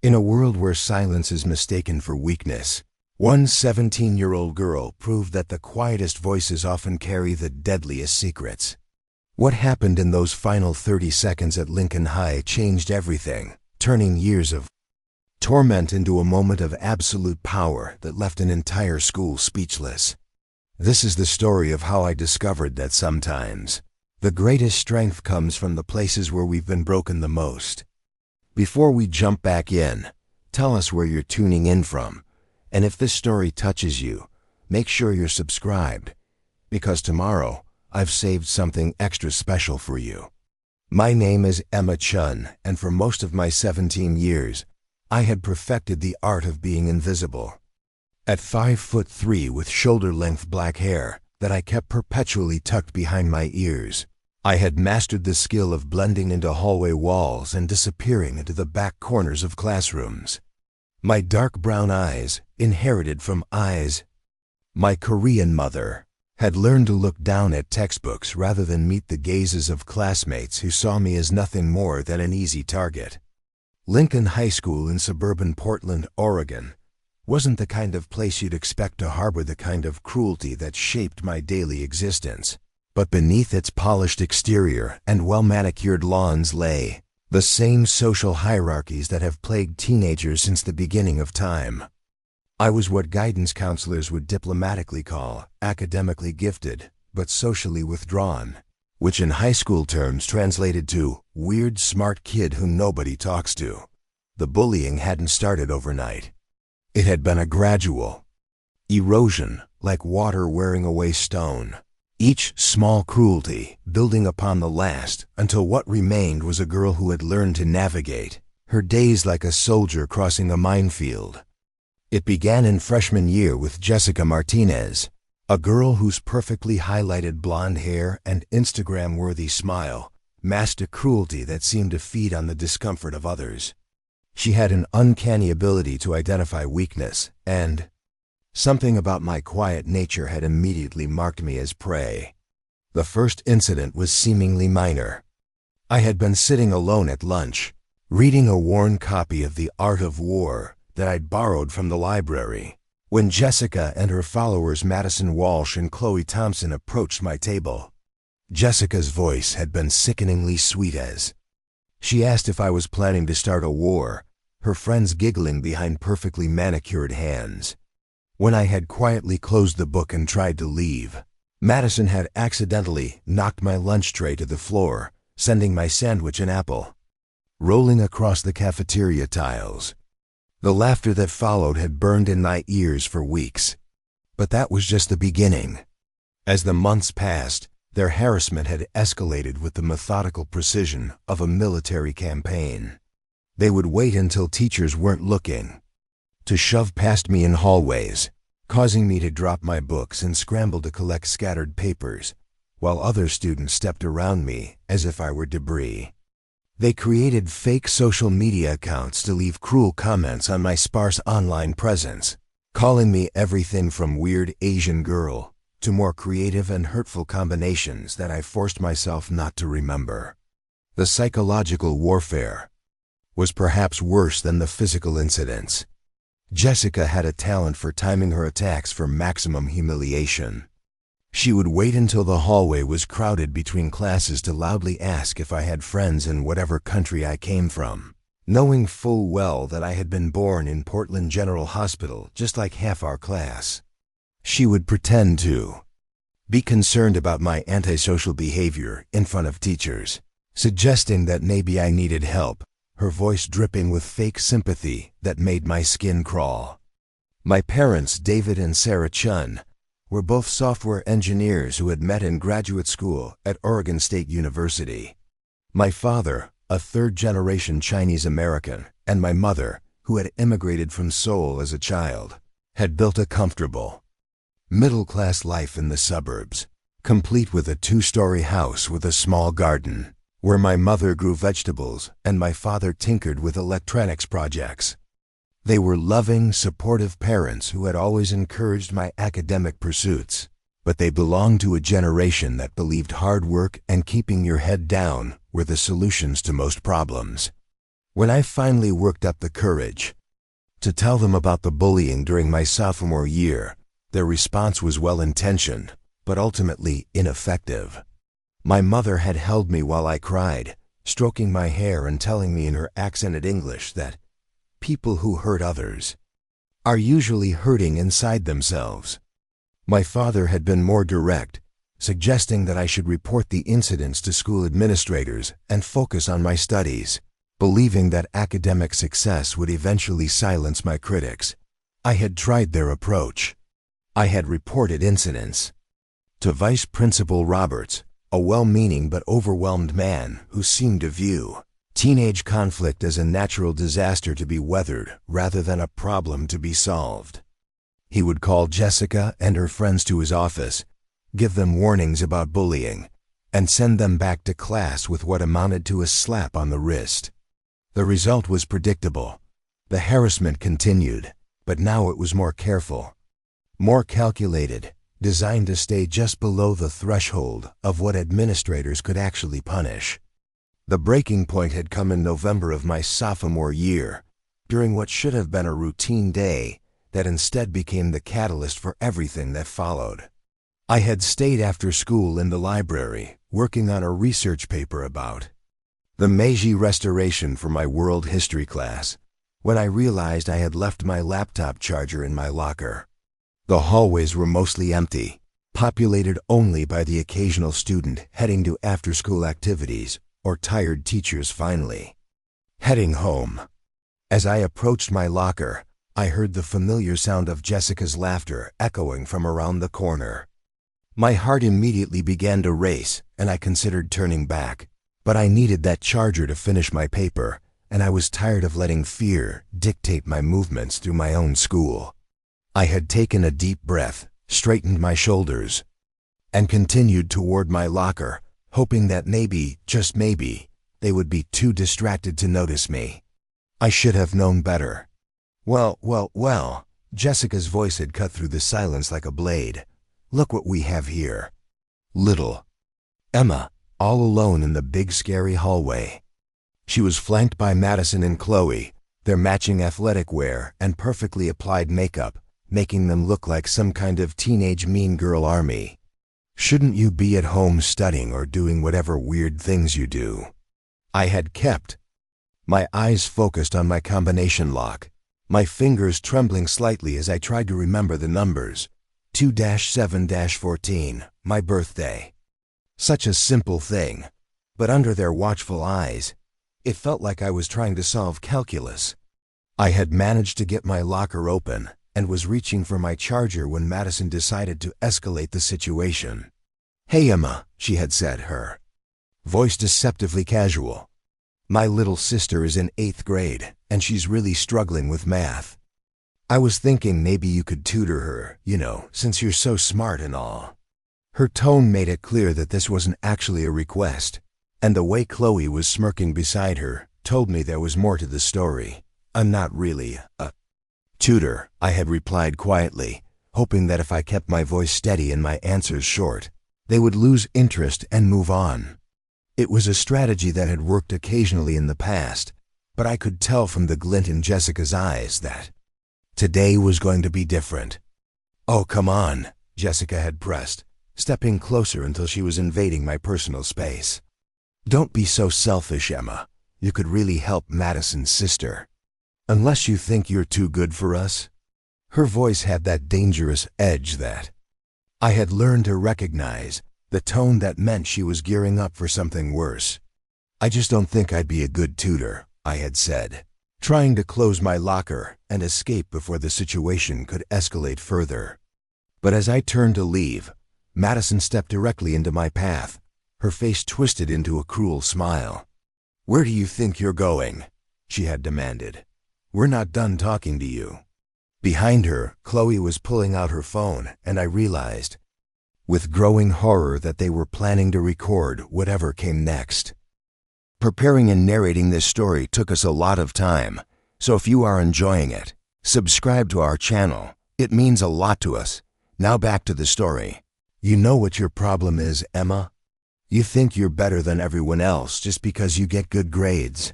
In a world where silence is mistaken for weakness, one 17-year-old girl proved that the quietest voices often carry the deadliest secrets. What happened in those final 30 seconds at Lincoln High changed everything, turning years of torment into a moment of absolute power that left an entire school speechless. This is the story of how I discovered that sometimes the greatest strength comes from the places where we've been broken the most. Before we jump back in, tell us where you're tuning in from, and if this story touches you, make sure you're subscribed, because tomorrow I've saved something extra special for you. My name is Emma Chen, and for most of my 17 years, I had perfected the art of being invisible. At 5'3" with shoulder-length black hair that I kept perpetually tucked behind my ears, I had mastered the skill of blending into hallway walls and disappearing into the back corners of classrooms. My dark brown eyes, inherited from my Korean mother, had learned to look down at textbooks rather than meet the gazes of classmates who saw me as nothing more than an easy target. Lincoln High School in suburban Portland, Oregon, wasn't the kind of place you'd expect to harbor the kind of cruelty that shaped my daily existence. But beneath its polished exterior and well-manicured lawns lay the same social hierarchies that have plagued teenagers since the beginning of time. I was what guidance counselors would diplomatically call academically gifted, but socially withdrawn, which in high school terms translated to weird smart kid who nobody talks to. The bullying hadn't started overnight. It had been a gradual erosion, like water wearing away stone. Each small cruelty building upon the last until what remained was a girl who had learned to navigate her days like a soldier crossing a minefield. It began in freshman year with Jessica Martinez, a girl whose perfectly highlighted blonde hair and Instagram-worthy smile masked a cruelty that seemed to feed on the discomfort of others. She had an uncanny ability to identify weakness, and something about my quiet nature had immediately marked me as prey. The first incident was seemingly minor. I had been sitting alone at lunch, reading a worn copy of The Art of War that I'd borrowed from the library, when Jessica and her followers Madison, Walsh, and Thompson approached my table. Jessica's voice had been sickeningly sweet as she asked if I was planning to start a war, her friends giggling behind perfectly manicured hands. When I had quietly closed the book and tried to leave, Madison had accidentally knocked my lunch tray to the floor, sending my sandwich and apple rolling across the cafeteria tiles. The laughter that followed had burned in my ears for weeks. But that was just the beginning. As the months passed, their harassment had escalated with the methodical precision of a military campaign. They would wait until teachers weren't looking to shove past me in hallways, causing me to drop my books and scramble to collect scattered papers, while other students stepped around me as if I were debris. They created fake social media accounts to leave cruel comments on my sparse online presence, calling me everything from weird Asian girl to more creative and hurtful combinations that I forced myself not to remember. The psychological warfare was perhaps worse than the physical incidents. Jessica had a talent for timing her attacks for maximum humiliation. She would wait until the hallway was crowded between classes to loudly ask if I had friends in whatever country I came from, knowing full well that I had been born in Portland General Hospital just like half our class. She would pretend to be concerned about my antisocial behavior in front of teachers, suggesting that maybe I needed help, her voice dripping with fake sympathy that made my skin crawl. My parents, David and Sarah Chen, were both software engineers who had met in graduate school at Oregon State University. My father, a third-generation Chinese American, and my mother, who had immigrated from Seoul as a child, had built a comfortable, middle-class life in the suburbs, complete with a 2-story house with a small garden, where my mother grew vegetables and my father tinkered with electronics projects. They were loving, supportive parents who had always encouraged my academic pursuits, but they belonged to a generation that believed hard work and keeping your head down were the solutions to most problems. When I finally worked up the courage to tell them about the bullying during my sophomore year, their response was well-intentioned, but ultimately ineffective. My mother had held me while I cried, stroking my hair and telling me in her accented English that people who hurt others are usually hurting inside themselves. My father had been more direct, suggesting that I should report the incidents to school administrators and focus on my studies, believing that academic success would eventually silence my critics. I had tried their approach. I had reported incidents to Vice Principal Roberts, a well-meaning but overwhelmed man who seemed to view teenage conflict as a natural disaster to be weathered rather than a problem to be solved. He would call Jessica and her friends to his office, give them warnings about bullying, and send them back to class with what amounted to a slap on the wrist. The result was predictable. The harassment continued, but now it was more careful, more calculated, designed to stay just below the threshold of what administrators could actually punish. The breaking point had come in November of my sophomore year, during what should have been a routine day that instead became the catalyst for everything that followed. I had stayed after school in the library, working on a research paper about the Meiji Restoration for my world history class, when I realized I had left my laptop charger in my locker. The hallways were mostly empty, populated only by the occasional student heading to after-school activities or tired teachers finally heading home. As I approached my locker, I heard the familiar sound of Jessica's laughter echoing from around the corner. My heart immediately began to race, and I considered turning back. But I needed that charger to finish my paper, and I was tired of letting fear dictate my movements through my own school. I had taken a deep breath, straightened my shoulders, and continued toward my locker, hoping that maybe, just maybe, they would be too distracted to notice me. I should have known better. Well, Jessica's voice had cut through the silence like a blade. Look what we have here. Little Emma, all alone in the big scary hallway. She was flanked by Madison and Chloe, their matching athletic wear and perfectly applied makeup, making them look like some kind of teenage mean girl army. Shouldn't you be at home studying or doing whatever weird things you do? I had kept my eyes focused on my combination lock, my fingers trembling slightly as I tried to remember the numbers. 2-7-14, my birthday. Such a simple thing, but under their watchful eyes, it felt like I was trying to solve calculus. I had managed to get my locker open and was reaching for my charger when Madison decided to escalate the situation. "Hey Emma," she had said, her voice deceptively casual. "My little sister is in 8th grade, and she's really struggling with math. I was thinking maybe you could tutor her, since you're so smart and all." Her tone made it clear that this wasn't actually a request, and the way Chloe was smirking beside her told me there was more to the story. "I'm not really a tutor," I had replied quietly, hoping that if I kept my voice steady and my answers short, they would lose interest and move on. It was a strategy that had worked occasionally in the past, but I could tell from the glint in Jessica's eyes that today was going to be different. "Oh, come on," Jessica had pressed, stepping closer until she was invading my personal space. "Don't be so selfish, Emma. You could really help Madison's sister. Unless you think you're too good for us." Her voice had that dangerous edge that I had learned to recognize, the tone that meant she was gearing up for something worse. "I just don't think I'd be a good tutor," I had said, trying to close my locker and escape before the situation could escalate further. But as I turned to leave, Madison stepped directly into my path, her face twisted into a cruel smile. "Where do you think you're going?" she had demanded. "We're not done talking to you." Behind her, Chloe was pulling out her phone, and I realized, with growing horror, that they were planning to record whatever came next. Preparing and narrating this story took us a lot of time, so if you are enjoying it, subscribe to our channel. It means a lot to us. Now back to the story. You know what your problem is, Emma? You think you're better than everyone else just because you get good grades.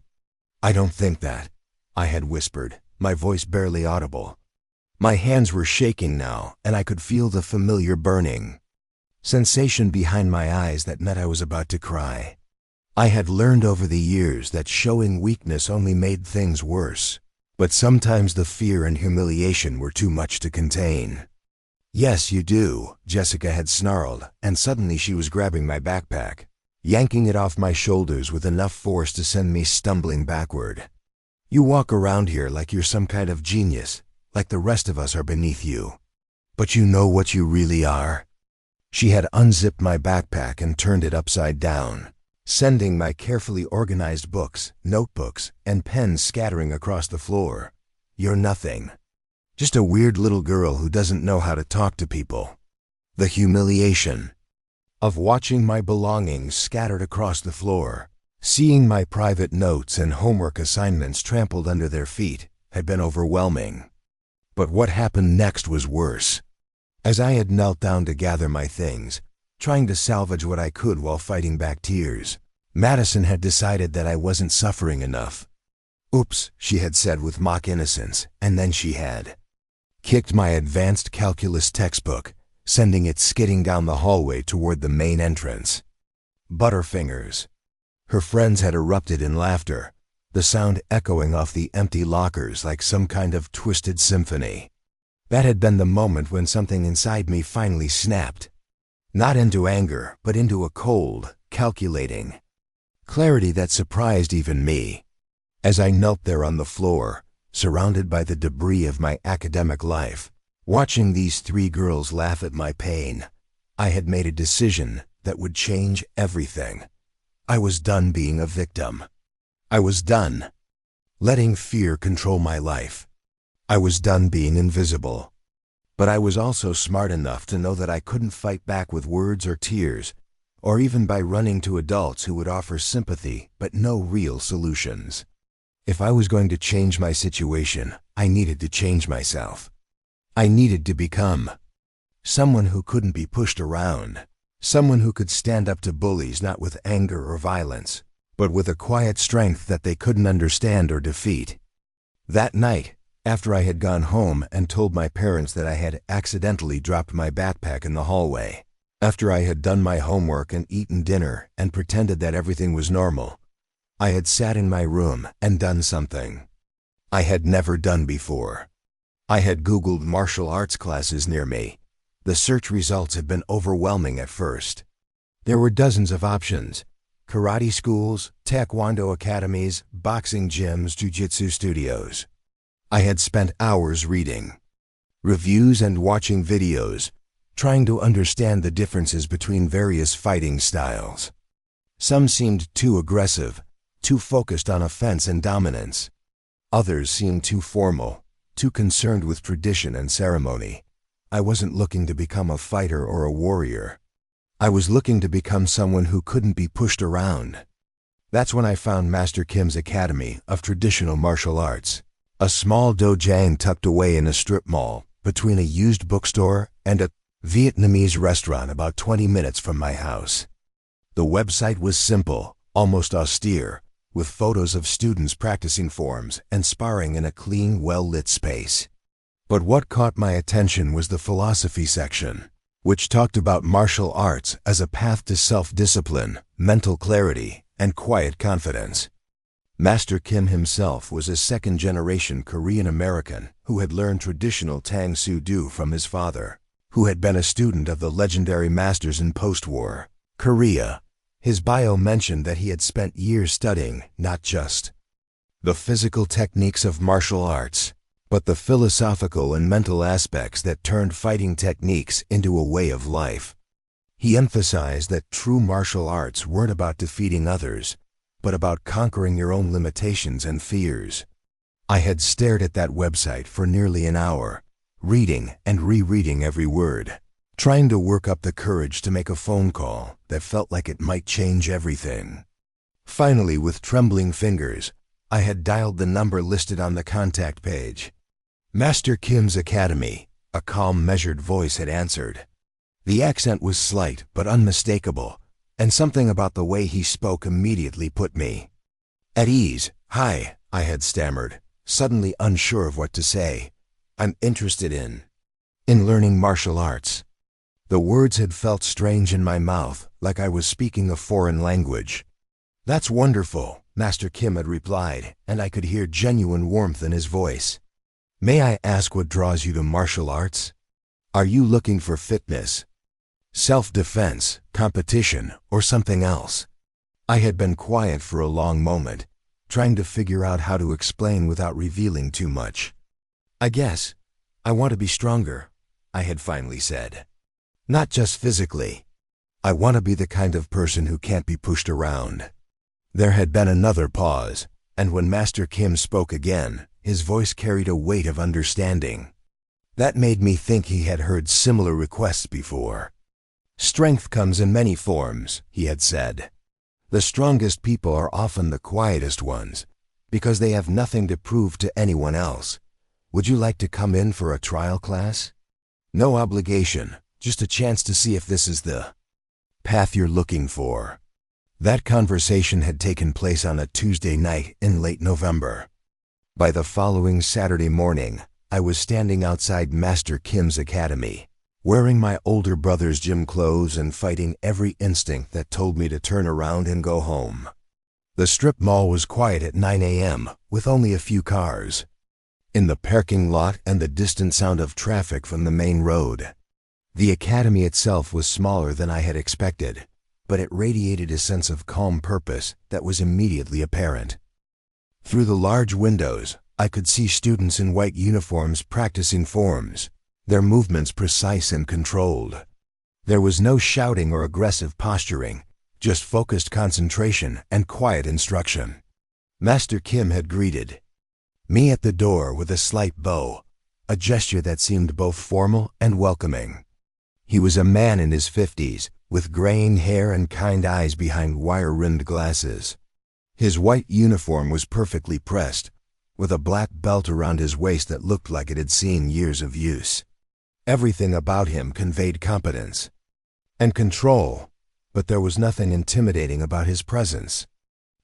I don't think that, I had whispered, my voice barely audible. My hands were shaking now, and I could feel the familiar burning sensation behind my eyes that meant I was about to cry. I had learned over the years that showing weakness only made things worse, but sometimes the fear and humiliation were too much to contain. Yes, you do, Jessica had snarled, and suddenly she was grabbing my backpack, yanking it off my shoulders with enough force to send me stumbling backward. You walk around here like you're some kind of genius, like the rest of us are beneath you. But you know what you really are? She had unzipped my backpack and turned it upside down, sending my carefully organized books, notebooks, and pens scattering across the floor. You're nothing. Just a weird little girl who doesn't know how to talk to people. The humiliation of watching my belongings scattered across the floor, seeing my private notes and homework assignments trampled under their feet, had been overwhelming. But what happened next was worse. As I had knelt down to gather my things, trying to salvage what I could while fighting back tears, Madison had decided that I wasn't suffering enough. Oops, she had said with mock innocence, and then she had kicked my advanced calculus textbook, sending it skidding down the hallway toward the main entrance. Butterfingers. Her friends had erupted in laughter, the sound echoing off the empty lockers like some kind of twisted symphony. That had been the moment when something inside me finally snapped. Not into anger, but into a cold, calculating clarity that surprised even me. As I knelt there on the floor, surrounded by the debris of my academic life, watching these three girls laugh at my pain, I had made a decision that would change everything. I was done being a victim. I was done letting fear control my life. I was done being invisible. But I was also smart enough to know that I couldn't fight back with words or tears, or even by running to adults who would offer sympathy but no real solutions. If I was going to change my situation, I needed to change myself. I needed to become someone who couldn't be pushed around, someone who could stand up to bullies not with anger or violence, but with a quiet strength that they couldn't understand or defeat. That night, after I had gone home and told my parents that I had accidentally dropped my backpack in the hallway, after I had done my homework and eaten dinner and pretended that everything was normal, I had sat in my room and done something I had never done before. I had Googled martial arts classes near me. The search results had been overwhelming at first. There were dozens of options: karate schools, taekwondo academies, boxing gyms, jiu-jitsu studios. I had spent hours reading reviews and watching videos, trying to understand the differences between various fighting styles. Some seemed too aggressive, too focused on offense and dominance. Others seemed too formal, too concerned with tradition and ceremony. I wasn't looking to become a fighter or a warrior. I was looking to become someone who couldn't be pushed around. That's when I found Master Kim's Academy of Traditional Martial Arts, a small dojang tucked away in a strip mall between a used bookstore and a Vietnamese restaurant about 20 minutes from my house. The website was simple, almost austere, with photos of students practicing forms and sparring in a clean, well-lit space. But what caught my attention was the philosophy section, which talked about martial arts as a path to self-discipline, mental clarity, and quiet confidence. Master Kim himself was a second-generation Korean-American who had learned traditional Tang Soo Do from his father, who had been a student of the legendary masters in post-war Korea. His bio mentioned that he had spent years studying not just the physical techniques of martial arts, but the philosophical and mental aspects that turned fighting techniques into a way of life. He emphasized that true martial arts weren't about defeating others, but about conquering your own limitations and fears. I had stared at that website for nearly an hour, reading and rereading every word, trying to work up the courage to make a phone call that felt like it might change everything. Finally, with trembling fingers, I had dialed the number listed on the contact page. Master Kim's Academy, a calm, measured voice had answered. The accent was slight but unmistakable, and something about the way he spoke immediately put me at ease. "Hi," I had stammered, suddenly unsure of what to say. "I'm interested in learning martial arts." The words had felt strange in my mouth, like I was speaking a foreign language. "That's wonderful," Master Kim had replied, and I could hear genuine warmth in his voice. "May I ask what draws you to martial arts? Are you looking for fitness, self-defense, competition, or something else?" I had been quiet for a long moment, trying to figure out how to explain without revealing too much. "I guess I want to be stronger," I had finally said. "Not just physically. I want to be the kind of person who can't be pushed around." There had been another pause, and when Master Kim spoke again, his voice carried a weight of understanding. That made me think he had heard similar requests before. "Strength comes in many forms," he had said. "The strongest people are often the quietest ones, because they have nothing to prove to anyone else. Would you like to come in for a trial class? No obligation, just a chance to see if this is the path you're looking for." That conversation had taken place on a Tuesday night in late November. By the following Saturday morning, I was standing outside Master Kim's academy, wearing my older brother's gym clothes and fighting every instinct that told me to turn around and go home. The strip mall was quiet at 9 a.m., with only a few cars in the parking lot and the distant sound of traffic from the main road. The academy itself was smaller than I had expected, but it radiated a sense of calm purpose that was immediately apparent. Through the large windows, I could see students in white uniforms practicing forms, their movements precise and controlled. There was no shouting or aggressive posturing, just focused concentration and quiet instruction. Master Kim had greeted me at the door with a slight bow, a gesture that seemed both formal and welcoming. He was a man in his 50s, with graying hair and kind eyes behind wire-rimmed glasses. His white uniform was perfectly pressed, with a black belt around his waist that looked like it had seen years of use. Everything about him conveyed competence and control, but there was nothing intimidating about his presence.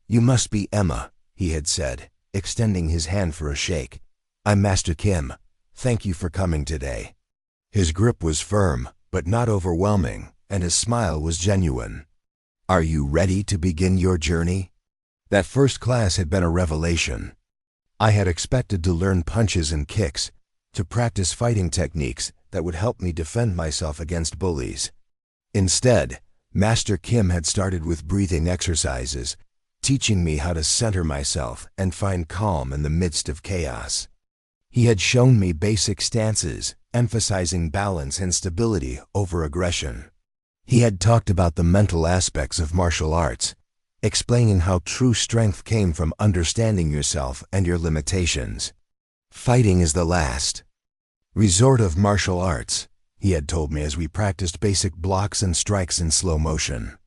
"You must be Emma," he had said, extending his hand for a shake. "I'm Master Kim. Thank you for coming today." His grip was firm, but not overwhelming, and his smile was genuine. "Are you ready to begin your journey?" That first class had been a revelation. I had expected to learn punches and kicks, to practice fighting techniques that would help me defend myself against bullies. Instead, Master Kim had started with breathing exercises, teaching me how to center myself and find calm in the midst of chaos. He had shown me basic stances, emphasizing balance and stability over aggression. He had talked about the mental aspects of martial arts, explaining how true strength came from understanding yourself and your limitations. "Fighting is the last resort of martial arts," he had told me as we practiced basic blocks and strikes in slow motion.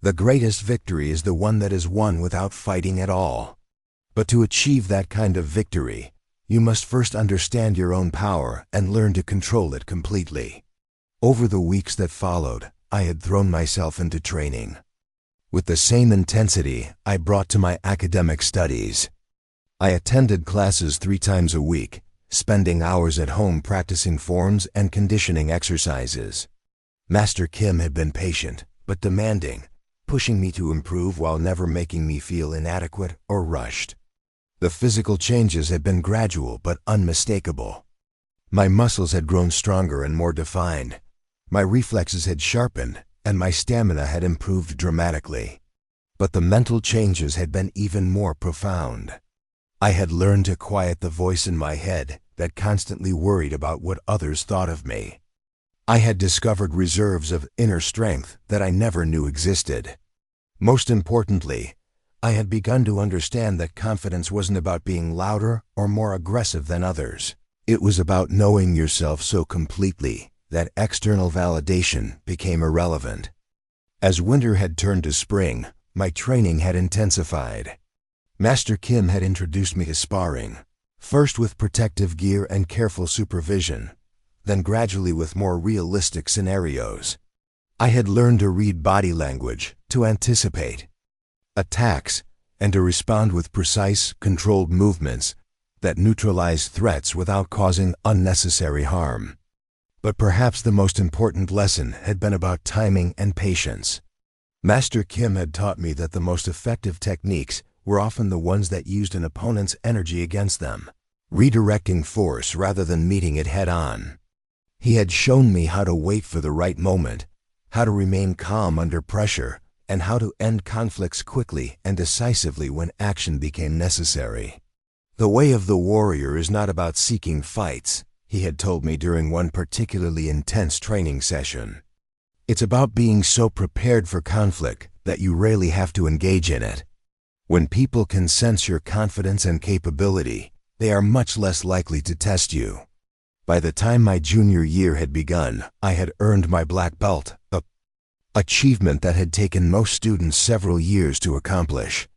"The greatest victory is the one that is won without fighting at all. But to achieve that kind of victory, you must first understand your own power and learn to control it completely." Over the weeks that followed, I had thrown myself into training. With the same intensity I brought to my academic studies. I attended classes 3 times a week, spending hours at home practicing forms and conditioning exercises. Master Kim had been patient, but demanding, pushing me to improve while never making me feel inadequate or rushed. The physical changes had been gradual but unmistakable. My muscles had grown stronger and more defined. My reflexes had sharpened, and my stamina had improved dramatically. But the mental changes had been even more profound. I had learned to quiet the voice in my head that constantly worried about what others thought of me. I had discovered reserves of inner strength that I never knew existed. Most importantly, I had begun to understand that confidence wasn't about being louder or more aggressive than others. It was about knowing yourself so completely that external validation became irrelevant. As winter had turned to spring, my training had intensified. Master Kim had introduced me to sparring, first with protective gear and careful supervision, then gradually with more realistic scenarios. I had learned to read body language, to anticipate attacks, and to respond with precise, controlled movements that neutralize threats without causing unnecessary harm. But perhaps the most important lesson had been about timing and patience. Master Kim had taught me that the most effective techniques were often the ones that used an opponent's energy against them, redirecting force rather than meeting it head-on. He had shown me how to wait for the right moment, how to remain calm under pressure, and how to end conflicts quickly and decisively when action became necessary. The way of the warrior is not about seeking fights, he had told me during one particularly intense training session. It's about being so prepared for conflict that you rarely have to engage in it. When people can sense your confidence and capability, they are much less likely to test you. By the time my junior year had begun, I had earned my black belt, an achievement that had taken most students several years to accomplish.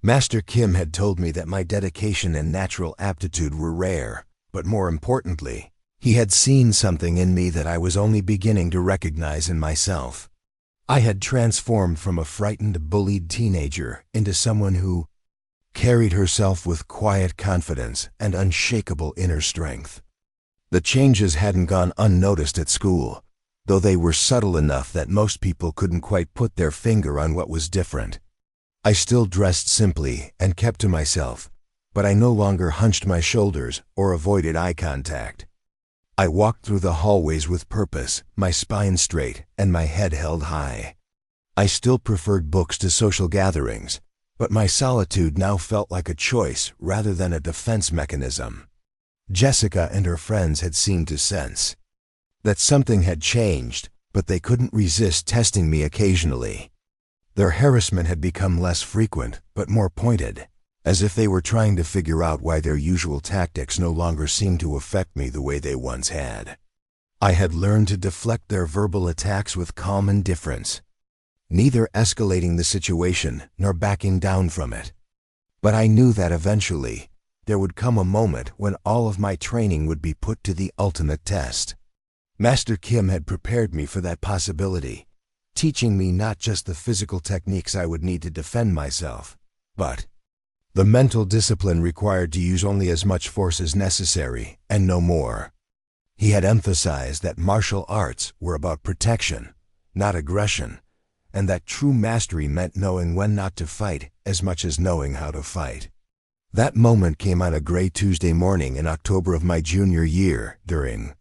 Master Kim had told me that my dedication and natural aptitude were rare, but more importantly, he had seen something in me that I was only beginning to recognize in myself. I had transformed from a frightened, bullied teenager into someone who carried herself with quiet confidence and unshakable inner strength. The changes hadn't gone unnoticed at school, though they were subtle enough that most people couldn't quite put their finger on what was different. I still dressed simply and kept to myself, but I no longer hunched my shoulders or avoided eye contact. I walked through the hallways with purpose, my spine straight and my head held high. I still preferred books to social gatherings, but my solitude now felt like a choice rather than a defense mechanism. Jessica and her friends had seemed to sense that something had changed, but they couldn't resist testing me occasionally. Their harassment had become less frequent, but more pointed, as if they were trying to figure out why their usual tactics no longer seemed to affect me the way they once had. I had learned to deflect their verbal attacks with calm indifference, neither escalating the situation nor backing down from it. But I knew that eventually, there would come a moment when all of my training would be put to the ultimate test. Master Kim had prepared me for that possibility, teaching me not just the physical techniques I would need to defend myself, but the mental discipline required to use only as much force as necessary and no more. He had emphasized that martial arts were about protection, not aggression, and that true mastery meant knowing when not to fight as much as knowing how to fight. That moment came on a gray Tuesday morning in October of my junior year, during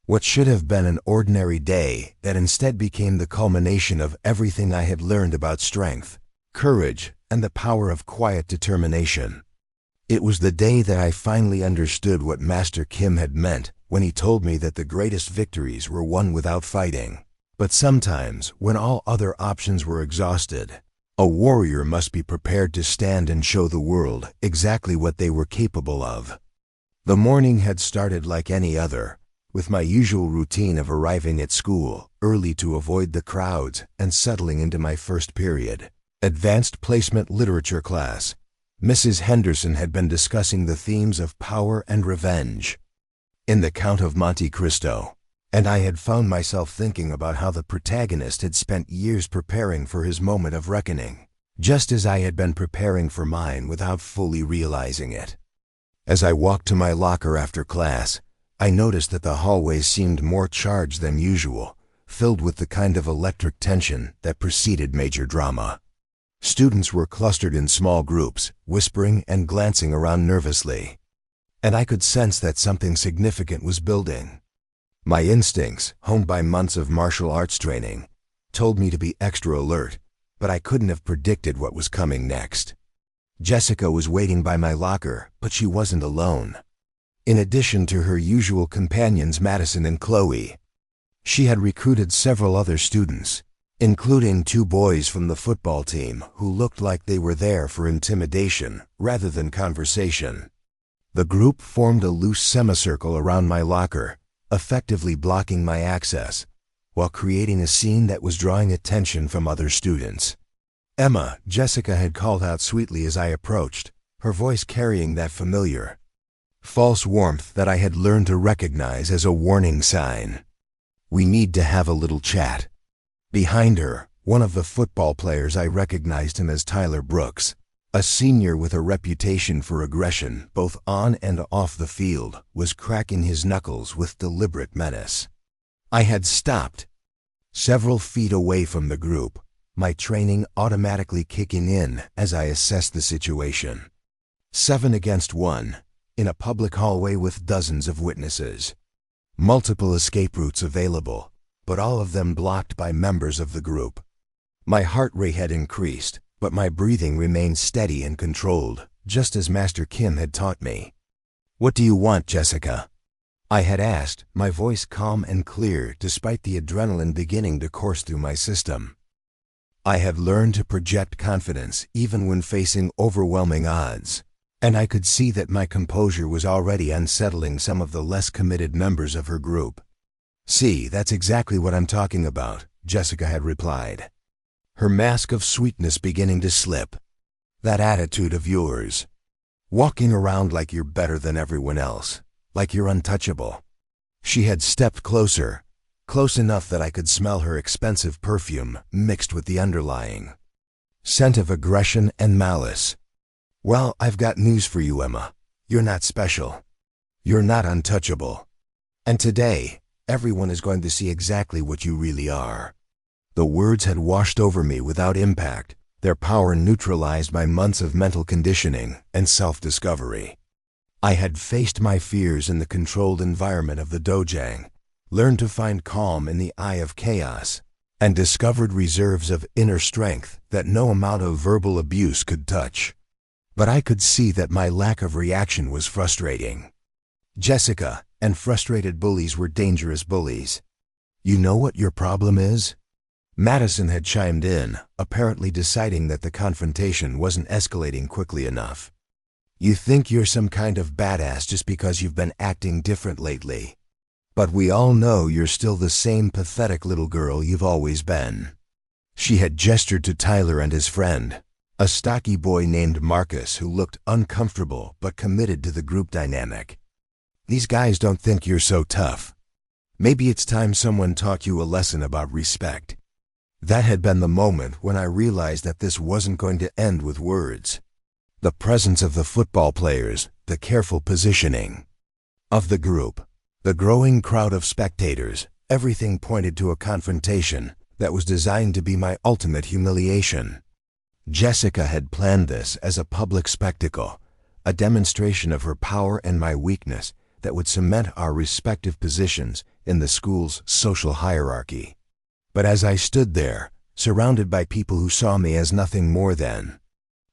what should have been an ordinary day that instead became the culmination of everything I had learned about strength, courage, and the power of quiet determination. It was the day that I finally understood what Master Kim had meant when he told me that the greatest victories were won without fighting. But sometimes, when all other options were exhausted, a warrior must be prepared to stand and show the world exactly what they were capable of. The morning had started like any other, with my usual routine of arriving at school early to avoid the crowds and settling into my first period, advanced placement literature class. Mrs. Henderson had been discussing the themes of power and revenge in The Count of Monte Cristo, and I had found myself thinking about how the protagonist had spent years preparing for his moment of reckoning, just as I had been preparing for mine without fully realizing it. As I walked to my locker after class, I noticed that the hallways seemed more charged than usual, filled with the kind of electric tension that preceded major drama. Students were clustered in small groups, whispering and glancing around nervously, and I could sense that something significant was building. My instincts, honed by months of martial arts training, told me to be extra alert, but I couldn't have predicted what was coming next. Jessica was waiting by my locker, but she wasn't alone. In addition to her usual companions Madison and Chloe, she had recruited several other students, including 2 boys from the football team who looked like they were there for intimidation rather than conversation. The group formed a loose semicircle around my locker, effectively blocking my access, while creating a scene that was drawing attention from other students. Emma, Jessica had called out sweetly as I approached, her voice carrying that familiar, false warmth that I had learned to recognize as a warning sign. "We need to have a little chat." Behind her, one of the football players, I recognized him as Tyler Brooks, A senior with a reputation for aggression, both on and off the field, was cracking his knuckles with deliberate menace. I had stopped, several feet away from the group, my training automatically kicking in as I assessed the situation. 7 against 1, in a public hallway with dozens of witnesses. Multiple escape routes available, but all of them blocked by members of the group. My heart rate had increased, but my breathing remained steady and controlled, just as Master Kim had taught me. "What do you want, Jessica?" I had asked, my voice calm and clear despite the adrenaline beginning to course through my system. I had learned to project confidence even when facing overwhelming odds, and I could see that my composure was already unsettling some of the less committed members of her group. "See, that's exactly what I'm talking about," Jessica had replied, her mask of sweetness beginning to slip. "That attitude of yours. Walking around like you're better than everyone else, like you're untouchable." She had stepped closer, close enough that I could smell her expensive perfume mixed with the underlying scent of aggression and malice. "Well, I've got news for you, Emma. You're not special. You're not untouchable. And today, everyone is going to see exactly what you really are." The words had washed over me without impact, their power neutralized by months of mental conditioning and self-discovery. I had faced my fears in the controlled environment of the dojang, learned to find calm in the eye of chaos, and discovered reserves of inner strength that no amount of verbal abuse could touch. But I could see that my lack of reaction was frustrating. Jessica and frustrated bullies were dangerous bullies. "You know what your problem is?" Madison had chimed in, apparently deciding that the confrontation wasn't escalating quickly enough. "You think you're some kind of badass just because you've been acting different lately. But we all know you're still the same pathetic little girl you've always been." She had gestured to Tyler and his friend, a stocky boy named Marcus who looked uncomfortable but committed to the group dynamic. "These guys don't think you're so tough. Maybe it's time someone taught you a lesson about respect." That had been the moment when I realized that this wasn't going to end with words. The presence of the football players, the careful positioning of the group, the growing crowd of spectators, everything pointed to a confrontation that was designed to be my ultimate humiliation. Jessica had planned this as a public spectacle, a demonstration of her power and my weakness that would cement our respective positions in the school's social hierarchy. But as I stood there, surrounded by people who saw me as nothing more than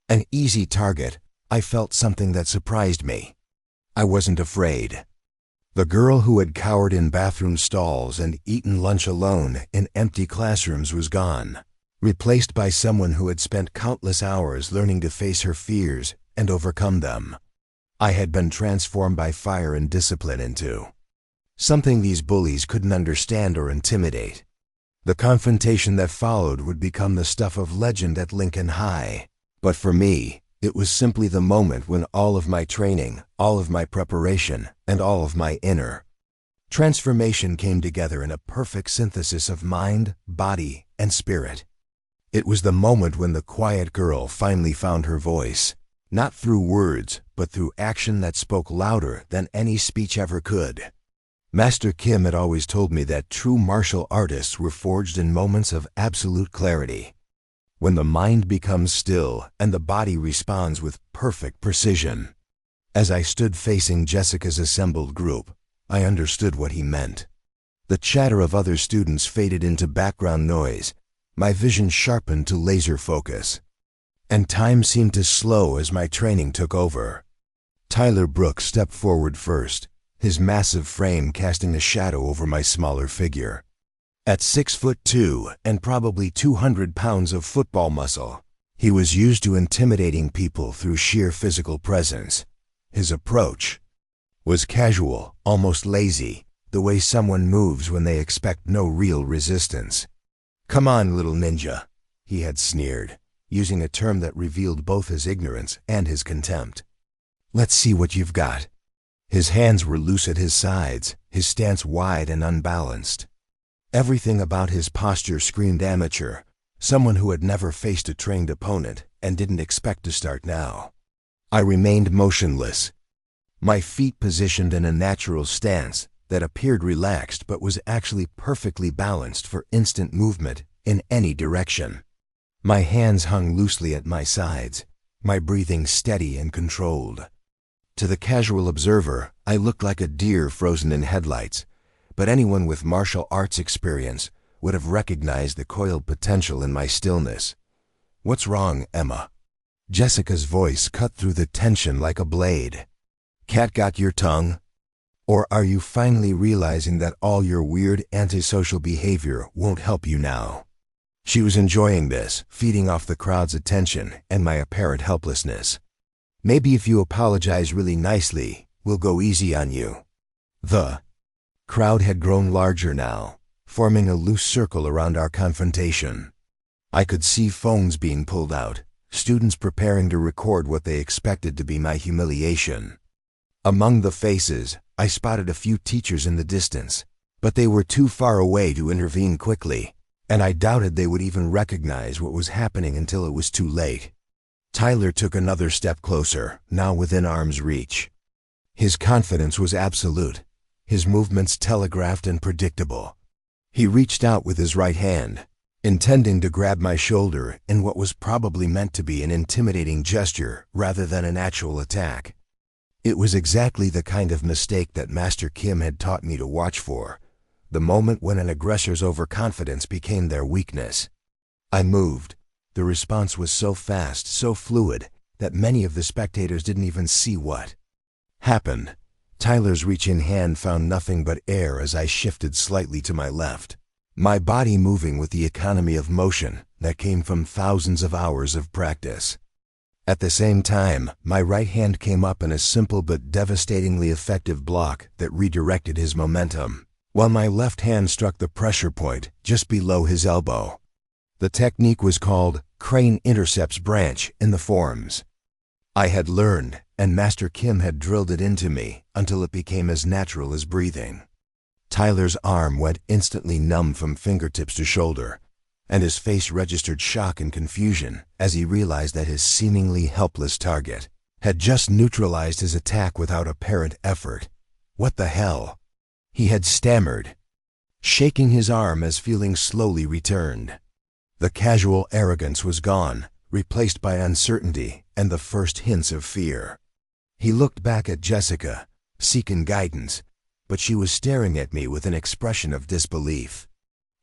an easy target, I felt something that surprised me. I wasn't afraid. The girl who had cowered in bathroom stalls and eaten lunch alone in empty classrooms was gone, replaced by someone who had spent countless hours learning to face her fears and overcome them. I had been transformed by fire and discipline into something these bullies couldn't understand or intimidate. The confrontation that followed would become the stuff of legend at Lincoln High. But for me, it was simply the moment when all of my training, all of my preparation, and all of my inner transformation came together in a perfect synthesis of mind, body, and spirit. It was the moment when the quiet girl finally found her voice, not through words, but through action that spoke louder than any speech ever could. Master Kim had always told me that true martial artists were forged in moments of absolute clarity, when the mind becomes still and the body responds with perfect precision. As I stood facing Jessica's assembled group, I understood what he meant. The chatter of other students faded into background noise, my vision sharpened to laser focus, and time seemed to slow as my training took over. Tyler Brooks stepped forward first, his massive frame casting a shadow over my smaller figure. At 6'2" and probably 200 pounds of football muscle, he was used to intimidating people through sheer physical presence. His approach was casual, almost lazy, the way someone moves when they expect no real resistance. "Come on, little ninja," he had sneered, using a term that revealed both his ignorance and his contempt. "Let's see what you've got." His hands were loose at his sides, his stance wide and unbalanced. Everything about his posture screamed amateur, someone who had never faced a trained opponent and didn't expect to start now. I remained motionless, my feet positioned in a natural stance that appeared relaxed but was actually perfectly balanced for instant movement in any direction. My hands hung loosely at my sides, my breathing steady and controlled. To the casual observer, I looked like a deer frozen in headlights, but anyone with martial arts experience would have recognized the coiled potential in my stillness. "What's wrong, Emma?" Jessica's voice cut through the tension like a blade. "Cat got your tongue? Or are you finally realizing that all your weird antisocial behavior won't help you now?" She was enjoying this, feeding off the crowd's attention and my apparent helplessness. "Maybe if you apologize really nicely, we'll go easy on you." The crowd had grown larger now, forming a loose circle around our confrontation. I could see phones being pulled out, students preparing to record what they expected to be my humiliation. Among the faces, I spotted a few teachers in the distance, but they were too far away to intervene quickly, and I doubted they would even recognize what was happening until it was too late. Tyler took another step closer, now within arm's reach. His confidence was absolute, his movements telegraphed and predictable. He reached out with his right hand, intending to grab my shoulder in what was probably meant to be an intimidating gesture rather than an actual attack. It was exactly the kind of mistake that Master Kim had taught me to watch for, the moment when an aggressor's overconfidence became their weakness. I moved. The response was so fast, so fluid, that many of the spectators didn't even see what happened. Tyler's reach-in hand found nothing but air as I shifted slightly to my left, my body moving with the economy of motion that came from thousands of hours of practice. At the same time, my right hand came up in a simple but devastatingly effective block that redirected his momentum, while my left hand struck the pressure point just below his elbow. The technique was called crane intercepts branch in the forms. I had learned, and Master Kim had drilled it into me until it became as natural as breathing. Tyler's arm went instantly numb from fingertips to shoulder, and his face registered shock and confusion as he realized that his seemingly helpless target had just neutralized his attack without apparent effort. "What the hell?" he had stammered, shaking his arm as feeling slowly returned. The casual arrogance was gone, replaced by uncertainty and the first hints of fear. He looked back at Jessica, seeking guidance, but she was staring at me with an expression of disbelief.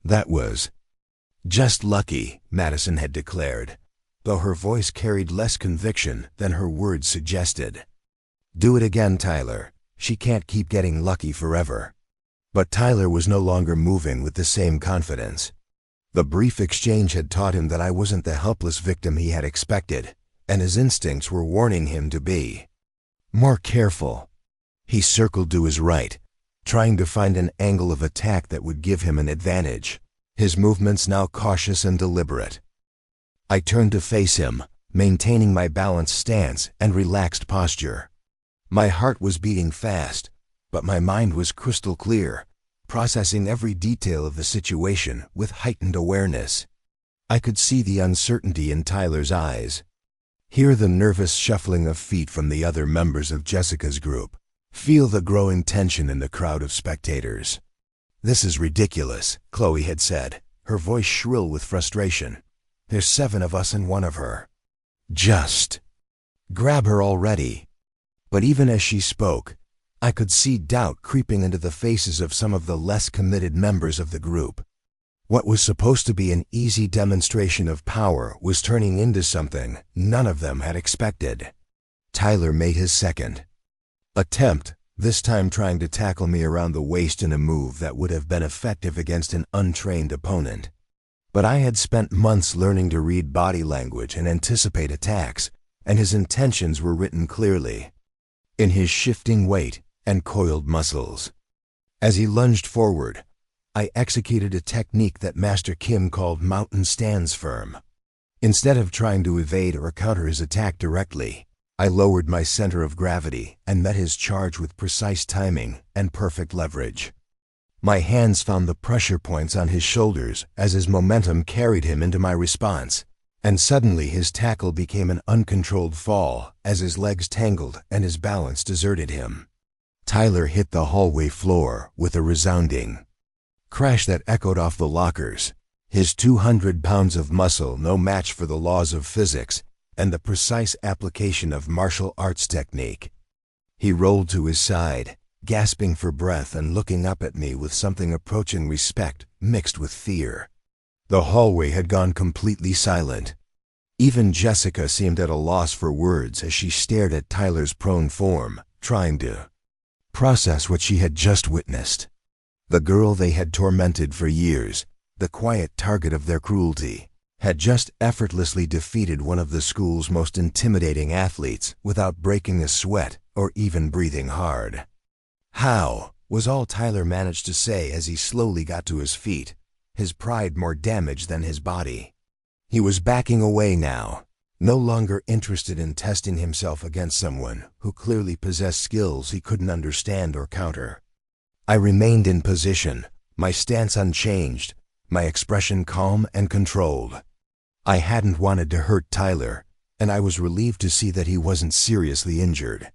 "That was just lucky," Madison had declared, though her voice carried less conviction than her words suggested. "Do it again, Tyler. She can't keep getting lucky forever." But Tyler was no longer moving with the same confidence. The brief exchange had taught him that I wasn't the helpless victim he had expected, and his instincts were warning him to be more careful. He circled to his right, trying to find an angle of attack that would give him an advantage, his movements now cautious and deliberate. I turned to face him, maintaining my balanced stance and relaxed posture. My heart was beating fast, but my mind was crystal clear, processing every detail of the situation with heightened awareness. I could see the uncertainty in Tyler's eyes, hear the nervous shuffling of feet from the other members of Jessica's group, feel the growing tension in the crowd of spectators. "This is ridiculous," Chloe had said, her voice shrill with frustration. "There's 7 of us and 1 of her. Just grab her already." But even as she spoke, I could see doubt creeping into the faces of some of the less committed members of the group. What was supposed to be an easy demonstration of power was turning into something none of them had expected. Tyler made his second attempt, this time trying to tackle me around the waist in a move that would have been effective against an untrained opponent. But I had spent months learning to read body language and anticipate attacks, and his intentions were written clearly in his shifting weight and coiled muscles. As he lunged forward, I executed a technique that Master Kim called mountain stands firm. Instead of trying to evade or counter his attack directly, I lowered my center of gravity and met his charge with precise timing and perfect leverage. My hands found the pressure points on his shoulders as his momentum carried him into my response, and suddenly his tackle became an uncontrolled fall as his legs tangled and his balance deserted him. Tyler hit the hallway floor with a resounding crash that echoed off the lockers, his 200 pounds of muscle no match for the laws of physics and the precise application of martial arts technique. He rolled to his side, gasping for breath and looking up at me with something approaching respect mixed with fear. The hallway had gone completely silent. Even Jessica seemed at a loss for words as she stared at Tyler's prone form, trying to process what she had just witnessed. The girl they had tormented for years, the quiet target of their cruelty, had just effortlessly defeated one of the school's most intimidating athletes without breaking a sweat or even breathing hard. "How?" was all Tyler managed to say as he slowly got to his feet, his pride more damaged than his body. He was backing away now, no longer interested in testing himself against someone who clearly possessed skills he couldn't understand or counter. I remained in position, my stance unchanged, my expression calm and controlled. I hadn't wanted to hurt Tyler, and I was relieved to see that he wasn't seriously injured.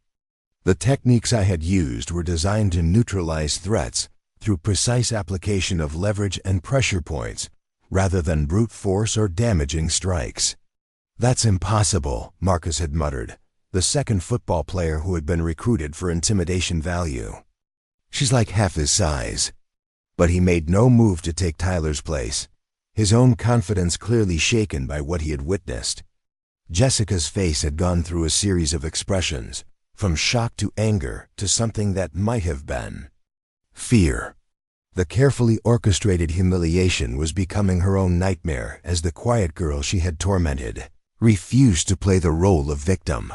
The techniques I had used were designed to neutralize threats through precise application of leverage and pressure points, rather than brute force or damaging strikes. "That's impossible," Marcus had muttered, the second football player who had been recruited for intimidation value. "She's like half his size." But he made no move to take Tyler's place, his own confidence clearly shaken by what he had witnessed. Jessica's face had gone through a series of expressions, from shock to anger to something that might have been fear. The carefully orchestrated humiliation was becoming her own nightmare as the quiet girl she had tormented refused to play the role of victim.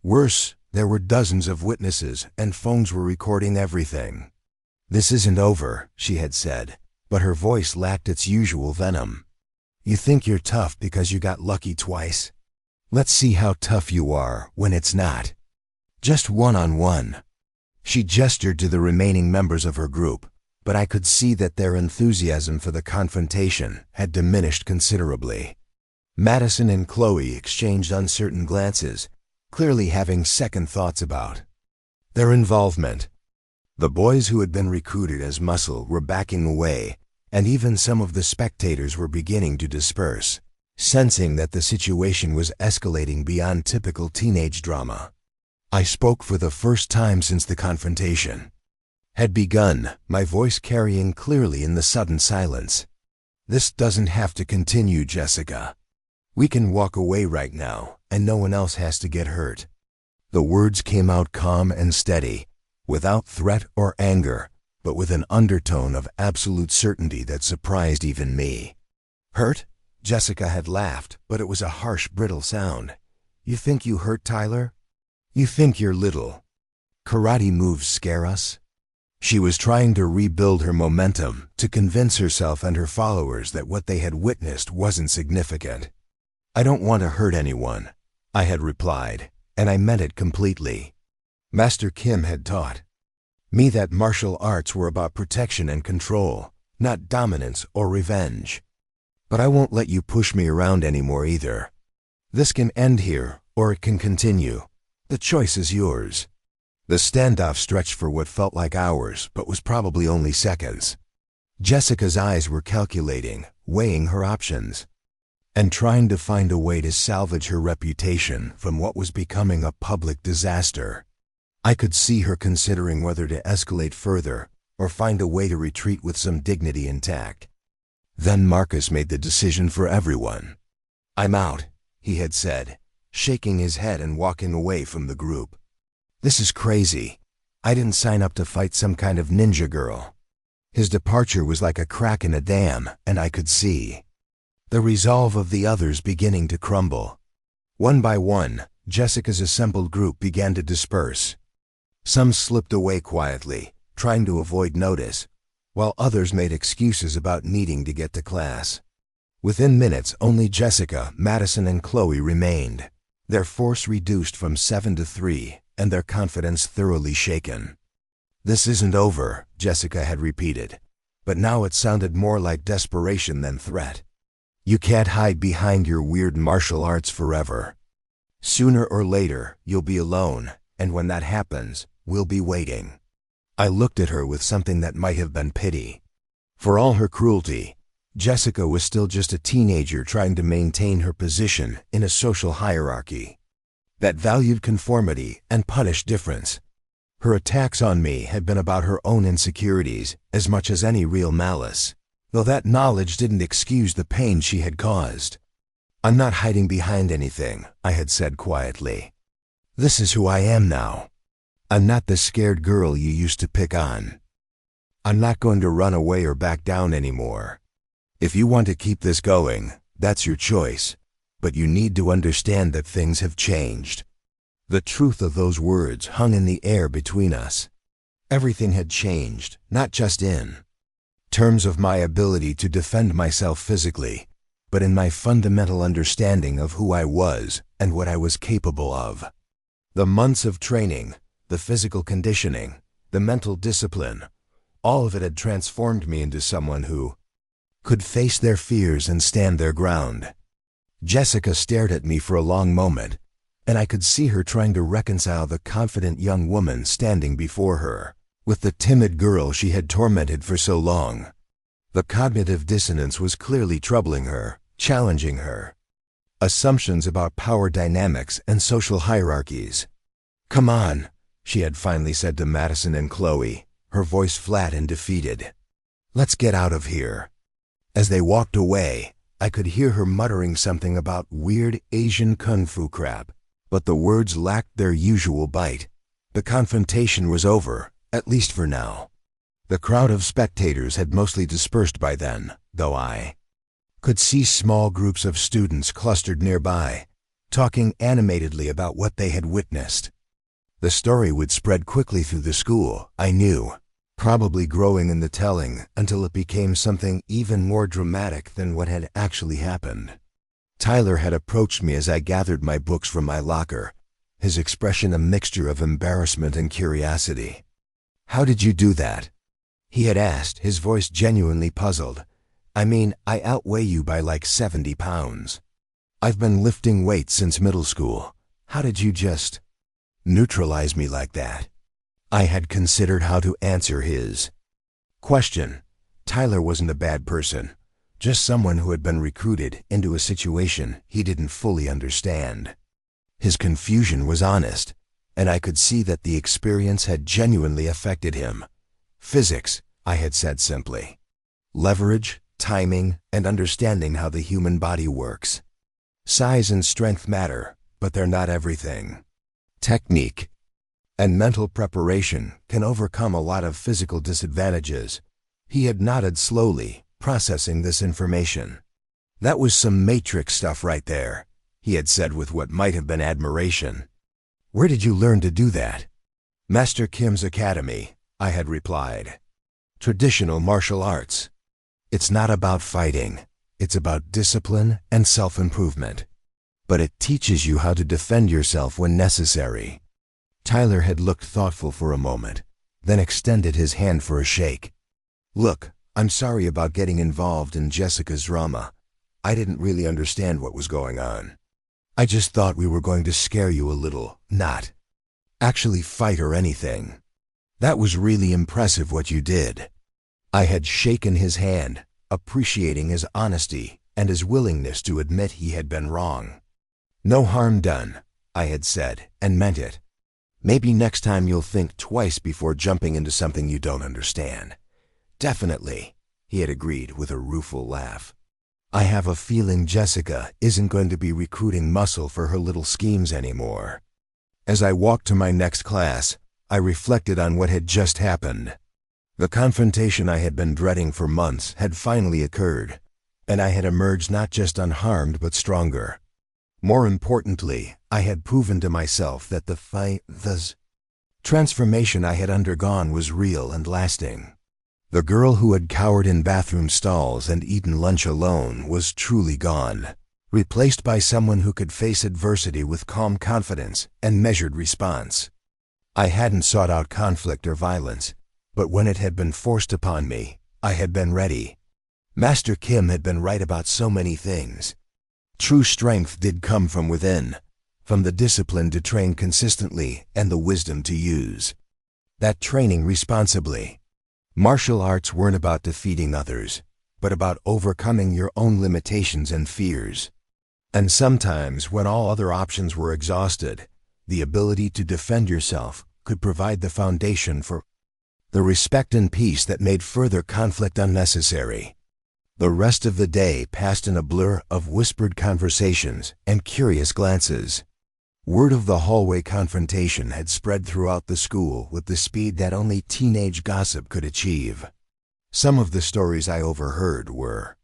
Worse, there were dozens of witnesses and phones were recording everything. "This isn't over," she had said, but her voice lacked its usual venom. "You think you're tough because you got lucky twice? Let's see how tough you are when it's not. Just one-on-one." She gestured to the remaining members of her group, but I could see that their enthusiasm for the confrontation had diminished considerably. Madison and Chloe exchanged uncertain glances, clearly having second thoughts about their involvement. The boys who had been recruited as muscle were backing away, and even some of the spectators were beginning to disperse, sensing that the situation was escalating beyond typical teenage drama. I spoke for the first time since the confrontation had begun, my voice carrying clearly in the sudden silence. "This doesn't have to continue, Jessica. We can walk away right now, and no one else has to get hurt." The words came out calm and steady, without threat or anger, but with an undertone of absolute certainty that surprised even me. "Hurt?" Jessica had laughed, but it was a harsh, brittle sound. "You think you hurt Tyler? You think you're little. Karate moves scare us?" She was trying to rebuild her momentum, to convince herself and her followers that what they had witnessed wasn't significant. "I don't want to hurt anyone," I had replied, and I meant it completely. Master Kim had taught me that martial arts were about protection and control, not dominance or revenge. "But I won't let you push me around anymore either. This can end here, or it can continue. The choice is yours." The standoff stretched for what felt like hours, but was probably only seconds. Jessica's eyes were calculating, weighing her options, and trying to find a way to salvage her reputation from what was becoming a public disaster. I could see her considering whether to escalate further or find a way to retreat with some dignity intact. Then Marcus made the decision for everyone. "I'm out," he had said, shaking his head and walking away from the group. "This is crazy. I didn't sign up to fight some kind of ninja girl." His departure was like a crack in a dam, and I could see the resolve of the others beginning to crumble. One by one, Jessica's assembled group began to disperse. Some slipped away quietly, trying to avoid notice, while others made excuses about needing to get to class. Within minutes, only Jessica, Madison, and Chloe remained, their force reduced from 7 to 3, and their confidence thoroughly shaken. "This isn't over," Jessica had repeated, but now it sounded more like desperation than threat. "You can't hide behind your weird martial arts forever. Sooner or later, you'll be alone, and when that happens, we'll be waiting." I looked at her with something that might have been pity. For all her cruelty, Jessica was still just a teenager trying to maintain her position in a social hierarchy that valued conformity and punished difference. Her attacks on me had been about her own insecurities as much as any real malice, though that knowledge didn't excuse the pain she had caused. "I'm not hiding behind anything," I had said quietly. "This is who I am now. I'm not the scared girl you used to pick on. I'm not going to run away or back down anymore. If you want to keep this going, that's your choice, but you need to understand that things have changed." The truth of those words hung in the air between us. Everything had changed, not just in terms of my ability to defend myself physically, but in my fundamental understanding of who I was and what I was capable of. The months of training, the physical conditioning, the mental discipline, all of it had transformed me into someone who could face their fears and stand their ground. Jessica stared at me for a long moment, and I could see her trying to reconcile the confident young woman standing before her with the timid girl she had tormented for so long. The cognitive dissonance was clearly troubling her, challenging her assumptions about power dynamics and social hierarchies. "Come on," she had finally said to Madison and Chloe, her voice flat and defeated. "Let's get out of here." As they walked away, I could hear her muttering something about weird Asian kung fu crap, but the words lacked their usual bite. The confrontation was over, at least for now. The crowd of spectators had mostly dispersed by then, though I could see small groups of students clustered nearby, talking animatedly about what they had witnessed. The story would spread quickly through the school, I knew, probably growing in the telling until it became something even more dramatic than what had actually happened. Tyler had approached me as I gathered my books from my locker, his expression a mixture of embarrassment and curiosity. "How did you do that?" he had asked, his voice genuinely puzzled. "I mean, I outweigh you by like 70 pounds. I've been lifting weights since middle school. How did you just neutralize me like that?" I had considered how to answer his question. Tyler wasn't a bad person, just someone who had been recruited into a situation he didn't fully understand. His confusion was honest, and I could see that the experience had genuinely affected him. "Physics," I had said simply. "Leverage, timing, and understanding how the human body works. Size and strength matter, but they're not everything. Technique and mental preparation can overcome a lot of physical disadvantages." He had nodded slowly, processing this information. "That was some matrix stuff right there," he had said with what might have been admiration. "Where did you learn to do that?" "Master Kim's Academy," I had replied. "Traditional martial arts. It's not about fighting. It's about discipline and self-improvement. But it teaches you how to defend yourself when necessary." Tyler had looked thoughtful for a moment, then extended his hand for a shake. "Look, I'm sorry about getting involved in Jessica's drama. I didn't really understand what was going on. I just thought we were going to scare you a little, not actually fight or anything. That was really impressive what you did." I had shaken his hand, appreciating his honesty and his willingness to admit he had been wrong. "No harm done," I had said, and meant it. "Maybe next time you'll think twice before jumping into something you don't understand." "Definitely," he had agreed with a rueful laugh. "I have a feeling Jessica isn't going to be recruiting muscle for her little schemes anymore." As I walked to my next class, I reflected on what had just happened. The confrontation I had been dreading for months had finally occurred, and I had emerged not just unharmed but stronger. More importantly, I had proven to myself that the transformation I had undergone was real and lasting. The girl who had cowered in bathroom stalls and eaten lunch alone was truly gone, replaced by someone who could face adversity with calm confidence and measured response. I hadn't sought out conflict or violence, but when it had been forced upon me, I had been ready. Master Kim had been right about so many things. True strength did come from within, from the discipline to train consistently and the wisdom to use that training responsibly. Martial arts weren't about defeating others, but about overcoming your own limitations and fears. And sometimes, when all other options were exhausted, the ability to defend yourself could provide the foundation for the respect and peace that made further conflict unnecessary. The rest of the day passed in a blur of whispered conversations and curious glances. Word of the hallway confrontation had spread throughout the school with the speed that only teenage gossip could achieve. Some of the stories I overheard were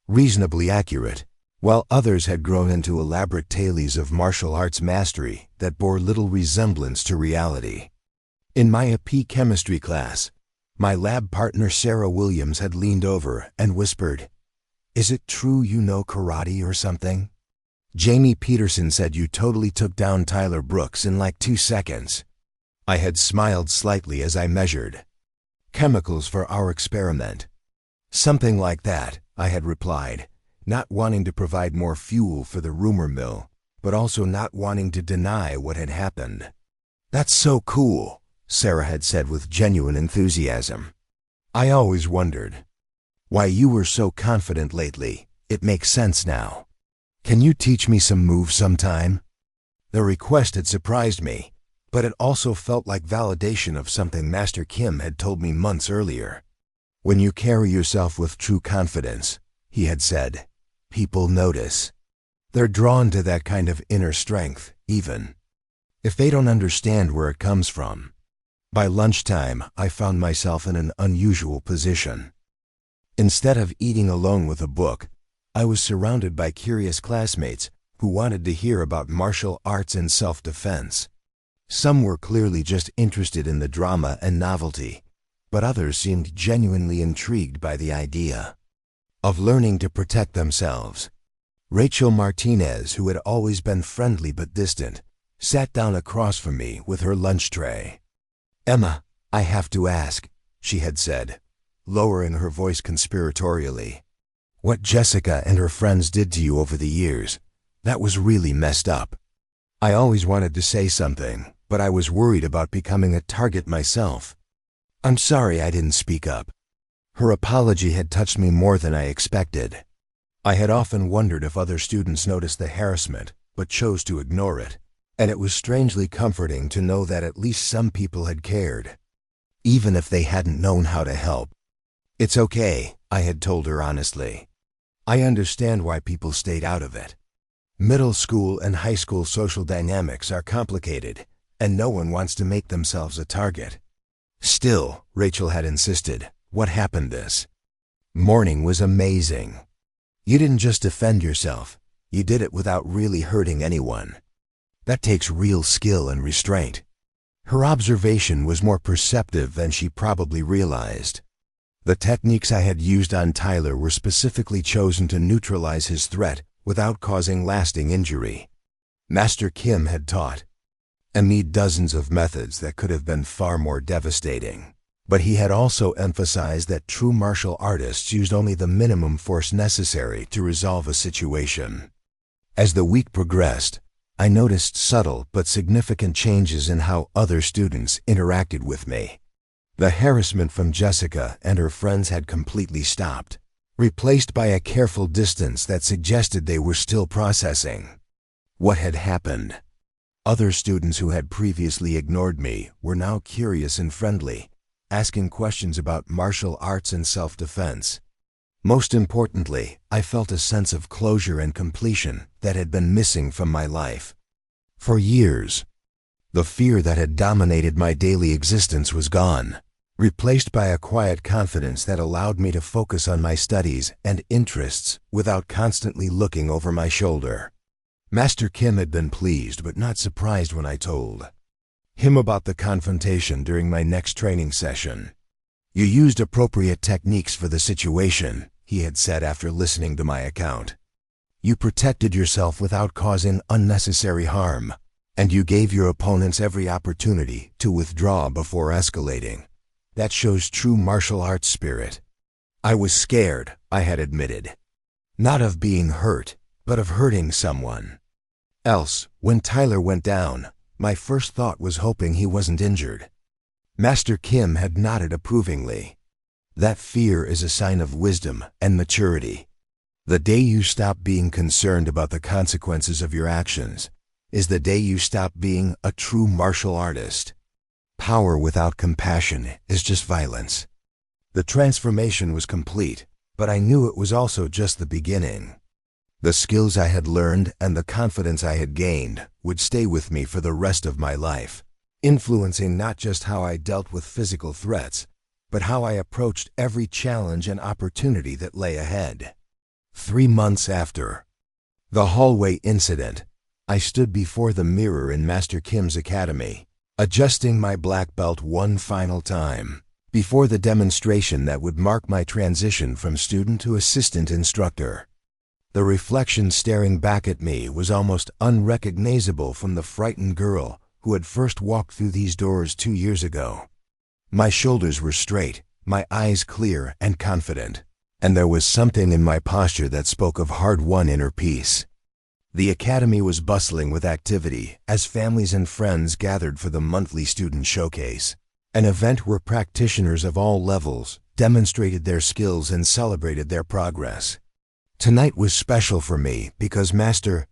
reasonably accurate, while others had grown into elaborate tales of martial arts mastery that bore little resemblance to reality. In my AP chemistry class, my lab partner Sarah Williams had leaned over and whispered, "Is it true you know karate or something? Jamie Peterson said you totally took down Tyler Brooks in like 2 seconds." I had smiled slightly as I measured chemicals for our experiment. "Something like that," I had replied, not wanting to provide more fuel for the rumor mill, but also not wanting to deny what had happened. "That's so cool," Sarah had said with genuine enthusiasm. "I always wondered why you were so confident lately. It makes sense now. Can you teach me some moves sometime?" The request had surprised me, but it also felt like validation of something Master Kim had told me months earlier. "When you carry yourself with true confidence," he had said, "people notice. They're drawn to that kind of inner strength, even if they don't understand where it comes from." By lunchtime, I found myself in an unusual position. Instead of eating alone with a book, I was surrounded by curious classmates who wanted to hear about martial arts and self-defense. Some were clearly just interested in the drama and novelty, but others seemed genuinely intrigued by the idea of learning to protect themselves. Rachel Martinez, who had always been friendly but distant, sat down across from me with her lunch tray. "Emma, I have to ask," she had said, lowering her voice conspiratorially. "What Jessica and her friends did to you over the years, that was really messed up." I always wanted to say something, but I was worried about becoming a target myself. "I'm sorry I didn't speak up." Her apology had touched me more than I expected. I had often wondered if other students noticed the harassment, but chose to ignore it, and it was strangely comforting to know that at least some people had cared, even if they hadn't known how to help. "It's okay," I had told her honestly. "I understand why people stayed out of it. Middle school and high school social dynamics are complicated, and no one wants to make themselves a target." "Still," Rachel had insisted, "what happened this morning was amazing. You didn't just defend yourself, you did it without really hurting anyone. That takes real skill and restraint." Her observation was more perceptive than she probably realized. The techniques I had used on Tyler were specifically chosen to neutralize his threat without causing lasting injury. Master Kim had taught me dozens of methods that could have been far more devastating, but he had also emphasized that true martial artists used only the minimum force necessary to resolve a situation. As the week progressed, I noticed subtle but significant changes in how other students interacted with me. The harassment from Jessica and her friends had completely stopped, replaced by a careful distance that suggested they were still processing what had happened. Other students who had previously ignored me were now curious and friendly, asking questions about martial arts and self-defense. Most importantly, I felt a sense of closure and completion that had been missing from my life. For years, the fear that had dominated my daily existence was gone, replaced by a quiet confidence that allowed me to focus on my studies and interests without constantly looking over my shoulder. Master Kim had been pleased but not surprised when I told him about the confrontation during my next training session. "You used appropriate techniques for the situation," he had said after listening to my account. "You protected yourself without causing unnecessary harm. And you gave your opponents every opportunity to withdraw before escalating. That shows true martial arts spirit. I was scared, I had admitted. Not of being hurt, but of hurting someone else. When Tyler went down, my first thought was hoping he wasn't injured. Master Kim had nodded approvingly. That fear is a sign of wisdom and maturity. The day you stop being concerned about the consequences of your actions is the day you stop being a true martial artist. Power without compassion is just violence. The transformation was complete, but I knew it was also just the beginning. The skills I had learned and the confidence I had gained would stay with me for the rest of my life, influencing not just how I dealt with physical threats, but how I approached every challenge and opportunity that lay ahead. 3 months after the hallway incident, I stood before the mirror in Master Kim's academy, adjusting my black belt one final time, before the demonstration that would mark my transition from student to assistant instructor. The reflection staring back at me was almost unrecognizable from the frightened girl who had first walked through these doors 2 years ago. My shoulders were straight, my eyes clear and confident, and there was something in my posture that spoke of hard-won inner peace. The academy was bustling with activity as families and friends gathered for the monthly student showcase, an event where practitioners of all levels demonstrated their skills and celebrated their progress. Tonight was special for me because Master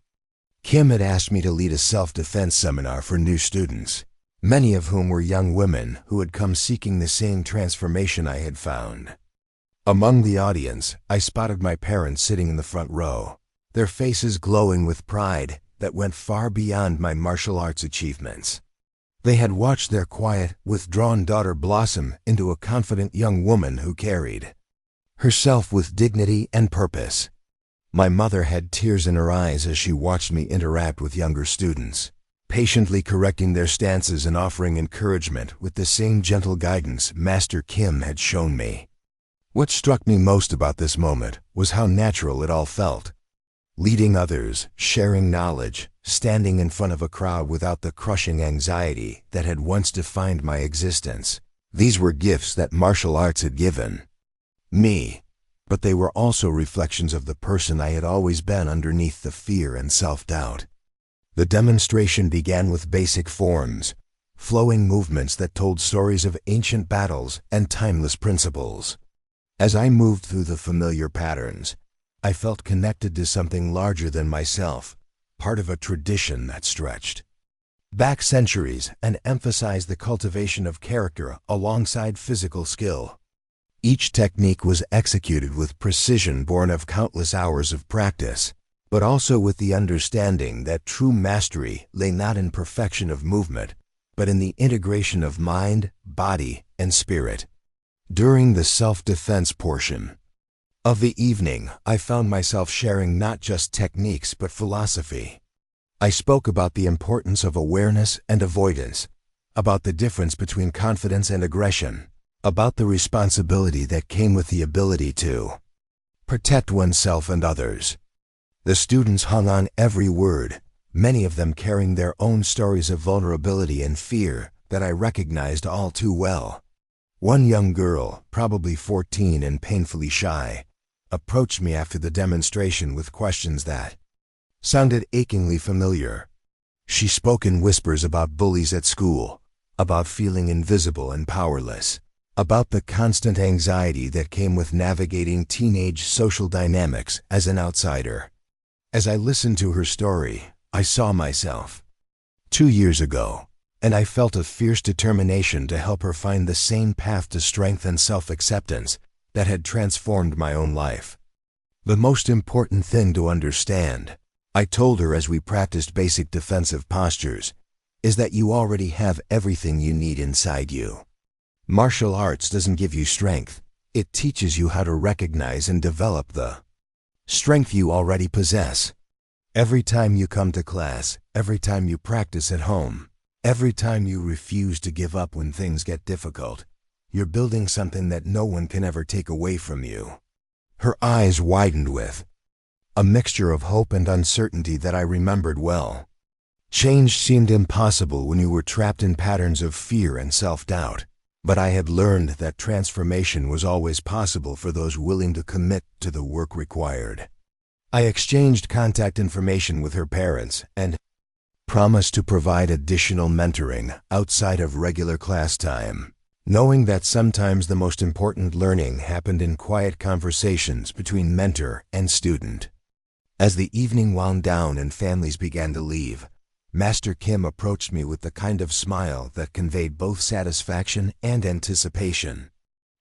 Kim had asked me to lead a self-defense seminar for new students, many of whom were young women who had come seeking the same transformation I had found. Among the audience, I spotted my parents sitting in the front row, their faces glowing with pride that went far beyond my martial arts achievements. They had watched their quiet, withdrawn daughter blossom into a confident young woman who carried herself with dignity and purpose. My mother had tears in her eyes as she watched me interact with younger students, patiently correcting their stances and offering encouragement with the same gentle guidance Master Kim had shown me. What struck me most about this moment was how natural it all felt. Leading others, sharing knowledge, standing in front of a crowd without the crushing anxiety that had once defined my existence. These were gifts that martial arts had given me, but they were also reflections of the person I had always been underneath the fear and self-doubt. The demonstration began with basic forms, flowing movements that told stories of ancient battles and timeless principles. As I moved through the familiar patterns, I felt connected to something larger than myself, part of a tradition that stretched back centuries and emphasized the cultivation of character alongside physical skill. Each technique was executed with precision born of countless hours of practice, but also with the understanding that true mastery lay not in perfection of movement, but in the integration of mind, body, and spirit. During the self-defense portion of the evening, I found myself sharing not just techniques but philosophy. I spoke about the importance of awareness and avoidance, about the difference between confidence and aggression, about the responsibility that came with the ability to protect oneself and others. The students hung on every word, many of them carrying their own stories of vulnerability and fear that I recognized all too well. One young girl, probably 14 and painfully shy, approached me after the demonstration with questions that sounded achingly familiar. She spoke in whispers about bullies at school, about feeling invisible and powerless, about the constant anxiety that came with navigating teenage social dynamics as an outsider. As I listened to her story, I saw myself 2 years ago, and I felt a fierce determination to help her find the same path to strength and self-acceptance that had transformed my own life. The most important thing to understand, I told her as we practiced basic defensive postures, is that you already have everything you need inside you. Martial arts doesn't give you strength. It teaches you how to recognize and develop the strength you already possess. Every time you come to class, every time you practice at home, every time you refuse to give up when things get difficult, you're building something that no one can ever take away from you. Her eyes widened with a mixture of hope and uncertainty that I remembered well. Change seemed impossible when you were trapped in patterns of fear and self-doubt, but I had learned that transformation was always possible for those willing to commit to the work required. I exchanged contact information with her parents and promised to provide additional mentoring outside of regular class time, knowing that sometimes the most important learning happened in quiet conversations between mentor and student. As the evening wound down and families began to leave, Master Kim approached me with the kind of smile that conveyed both satisfaction and anticipation.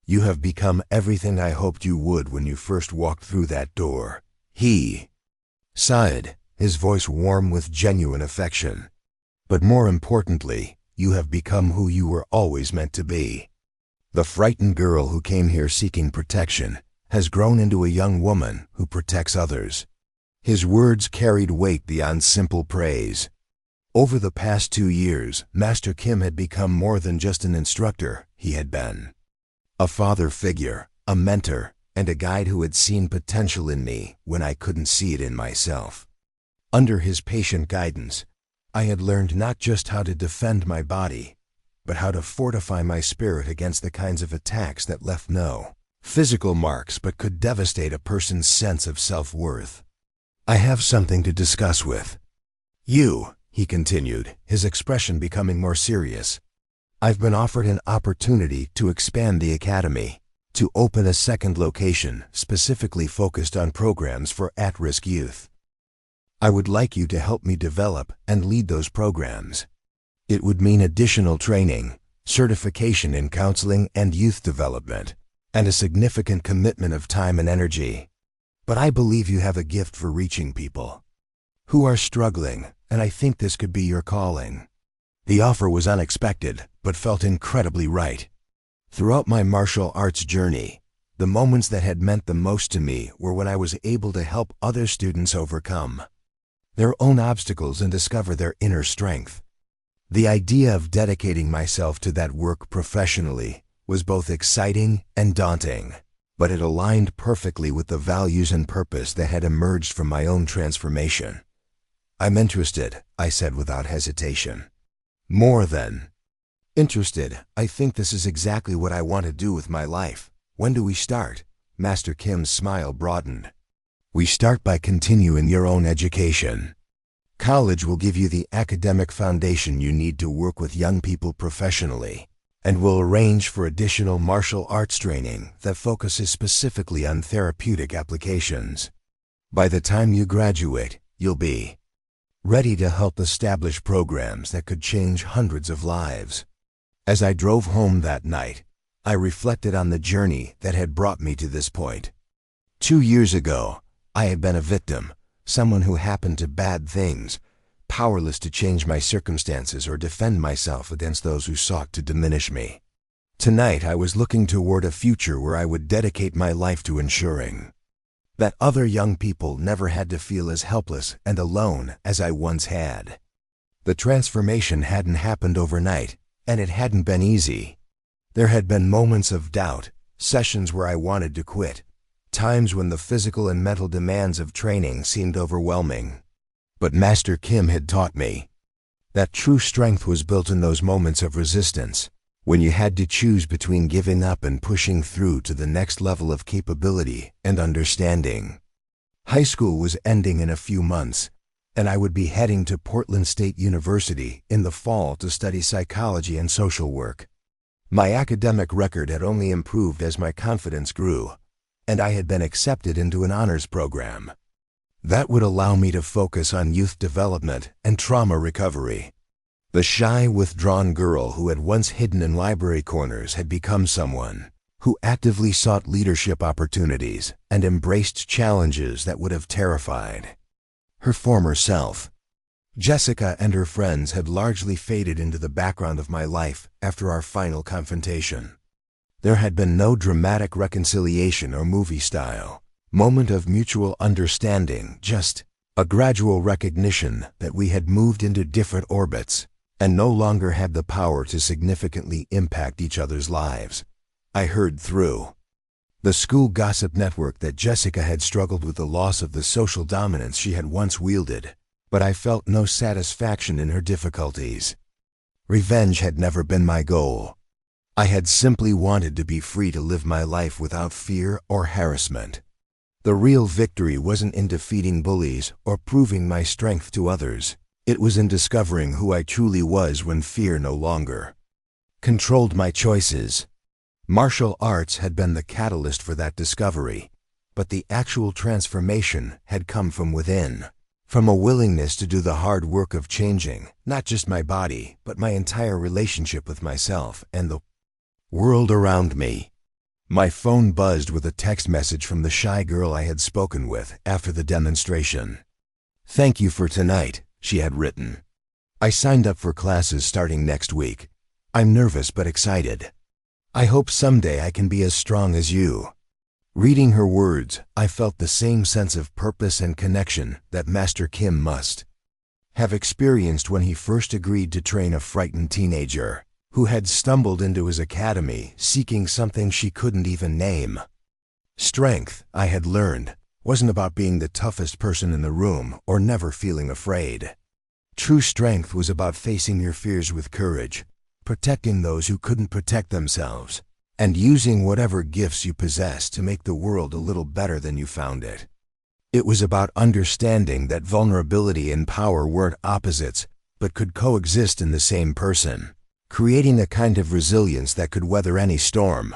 "You have become everything I hoped you would when you first walked through that door," he sighed, his voice warm with genuine affection. "But more importantly, you have become who you were always meant to be. The frightened girl who came here seeking protection has grown into a young woman who protects others." His words carried weight beyond simple praise. Over the past 2 years, Master Kim had become more than just an instructor. He had been a father figure, a mentor, and a guide who had seen potential in me when I couldn't see it in myself. Under his patient guidance, I had learned not just how to defend my body, but how to fortify my spirit against the kinds of attacks that left no physical marks but could devastate a person's sense of self-worth. "I have something to discuss with you," he continued, his expression becoming more serious. "I've been offered an opportunity to expand the academy, to open a second location specifically focused on programs for at-risk youth. I would like you to help me develop and lead those programs. It would mean additional training, certification in counseling and youth development, and a significant commitment of time and energy. But I believe you have a gift for reaching people who are struggling, and I think this could be your calling." The offer was unexpected, but felt incredibly right. Throughout my martial arts journey, the moments that had meant the most to me were when I was able to help other students overcome their own obstacles and discover their inner strength. The idea of dedicating myself to that work professionally was both exciting and daunting, but it aligned perfectly with the values and purpose that had emerged from my own transformation. "I'm interested," I said without hesitation. "More than interested, I think this is exactly what I want to do with my life. When do we start?" Master Kim's smile broadened. "We start by continuing your own education. College will give you the academic foundation you need to work with young people professionally, and we'll arrange for additional martial arts training that focuses specifically on therapeutic applications. By the time you graduate, you'll be ready to help establish programs that could change hundreds of lives." As I drove home that night, I reflected on the journey that had brought me to this point. 2 years ago, I had been a victim, someone who happened to bad things, powerless to change my circumstances or defend myself against those who sought to diminish me. Tonight I was looking toward a future where I would dedicate my life to ensuring that other young people never had to feel as helpless and alone as I once had. The transformation hadn't happened overnight, and it hadn't been easy. There had been moments of doubt, sessions where I wanted to quit, times when the physical and mental demands of training seemed overwhelming. But Master Kim had taught me that true strength was built in those moments of resistance, when you had to choose between giving up and pushing through to the next level of capability and understanding. High school was ending in a few months, and I would be heading to Portland State University in the fall to study psychology and social work. My academic record had only improved as my confidence grew, and I had been accepted into an honors program that would allow me to focus on youth development and trauma recovery. The shy, withdrawn girl who had once hidden in library corners had become someone who actively sought leadership opportunities and embraced challenges that would have terrified her former self. Jessica and her friends had largely faded into the background of my life after our final confrontation. There had been no dramatic reconciliation or movie-style moment of mutual understanding, just a gradual recognition that we had moved into different orbits and no longer had the power to significantly impact each other's lives. I heard through the school gossip network that Jessica had struggled with the loss of the social dominance she had once wielded, but I felt no satisfaction in her difficulties. Revenge had never been my goal. I had simply wanted to be free to live my life without fear or harassment. The real victory wasn't in defeating bullies or proving my strength to others. It was in discovering who I truly was when fear no longer controlled my choices. Martial arts had been the catalyst for that discovery, but the actual transformation had come from within, from a willingness to do the hard work of changing, not just my body, but my entire relationship with myself and the world around me. My phone buzzed with a text message from the shy girl I had spoken with after the demonstration. "Thank you for tonight," she had written. "I signed up for classes starting next week. I'm nervous but excited. I hope someday I can be as strong as you." Reading her words, I felt the same sense of purpose and connection that Master Kim must have experienced when he first agreed to train a frightened teenager who had stumbled into his academy seeking something she couldn't even name. Strength, I had learned, wasn't about being the toughest person in the room or never feeling afraid. True strength was about facing your fears with courage, protecting those who couldn't protect themselves, and using whatever gifts you possess to make the world a little better than you found it. It was about understanding that vulnerability and power weren't opposites, but could coexist in the same person, creating a kind of resilience that could weather any storm.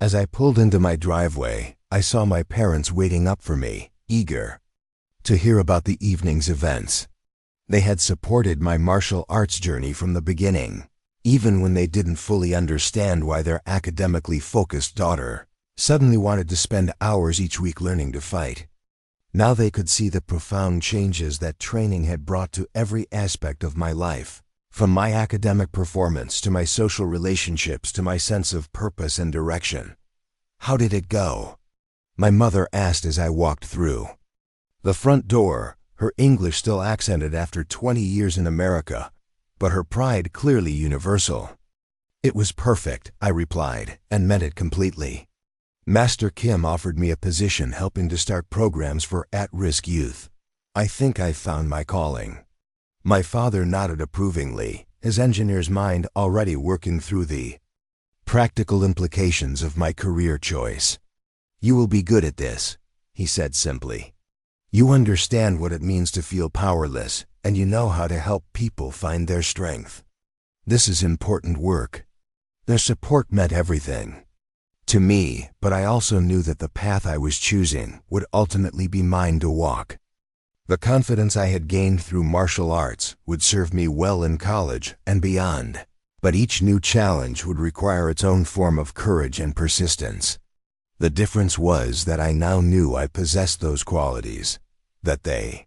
As I pulled into my driveway, I saw my parents waiting up for me, eager to hear about the evening's events. They had supported my martial arts journey from the beginning, even when they didn't fully understand why their academically focused daughter suddenly wanted to spend hours each week learning to fight. Now they could see the profound changes that training had brought to every aspect of my life, from my academic performance to my social relationships to my sense of purpose and direction. "How did it go?" my mother asked as I walked through the front door, her English still accented after 20 years in America, but her pride clearly universal. "It was perfect," I replied, and meant it completely. Master Kim offered me a position helping to start programs for at-risk youth. I think I found my calling. My father nodded approvingly, his engineer's mind already working through the practical implications of my career choice. "You will be good at this," he said simply. "You understand what it means to feel powerless, and you know how to help people find their strength. This is important work." Their support meant everything to me, but I also knew that the path I was choosing would ultimately be mine to walk. The confidence I had gained through martial arts would serve me well in college and beyond, but each new challenge would require its own form of courage and persistence. The difference was that I now knew I possessed those qualities, that they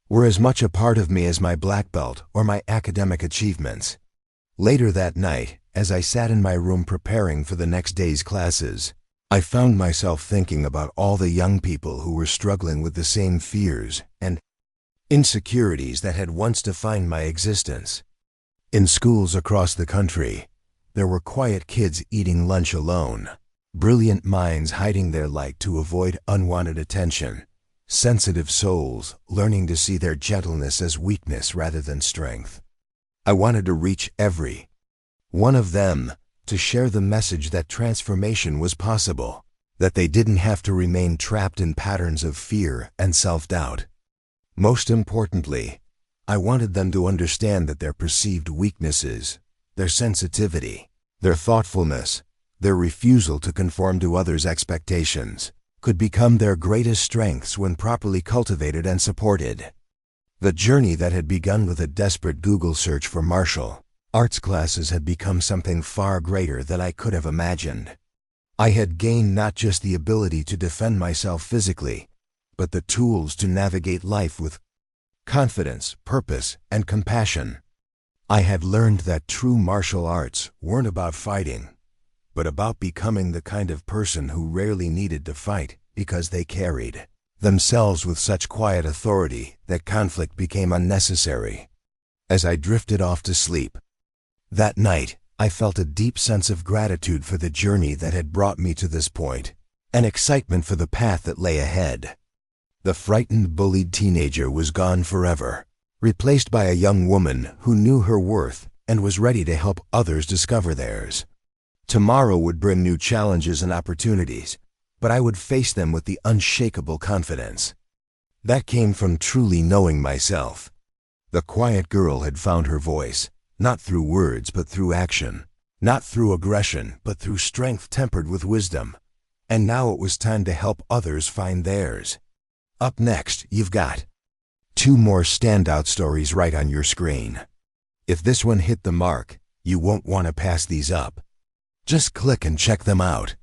were as much a part of me as my black belt or my academic achievements. Later that night, as I sat in my room preparing for the next day's classes, I found myself thinking about all the young people who were struggling with the same fears and insecurities that had once defined my existence. In schools across the country, there were quiet kids eating lunch alone, brilliant minds hiding their light to avoid unwanted attention, sensitive souls learning to see their gentleness as weakness rather than strength. I wanted to reach every one of them, to share the message that transformation was possible, that they didn't have to remain trapped in patterns of fear and self-doubt. Most importantly, I wanted them to understand that their perceived weaknesses, their sensitivity, their thoughtfulness, their refusal to conform to others' expectations, could become their greatest strengths when properly cultivated and supported. The journey that had begun with a desperate Google search for martial arts classes had become something far greater than I could have imagined. I had gained not just the ability to defend myself physically, but the tools to navigate life with confidence, purpose, and compassion. I had learned that true martial arts weren't about fighting, but about becoming the kind of person who rarely needed to fight because they carried themselves with such quiet authority that conflict became unnecessary. As I drifted off to sleep that night, I felt a deep sense of gratitude for the journey that had brought me to this point, and excitement for the path that lay ahead. The frightened, bullied teenager was gone forever, replaced by a young woman who knew her worth and was ready to help others discover theirs. Tomorrow would bring new challenges and opportunities, but I would face them with the unshakable confidence. That came from truly knowing myself. The quiet girl had found her voice, not through words but through action, not through aggression but through strength tempered with wisdom. And now it was time to help others find theirs. Up next, you've got 2 more standout stories right on your screen. If this one hit the mark, you won't want to pass these up. Just click and check them out.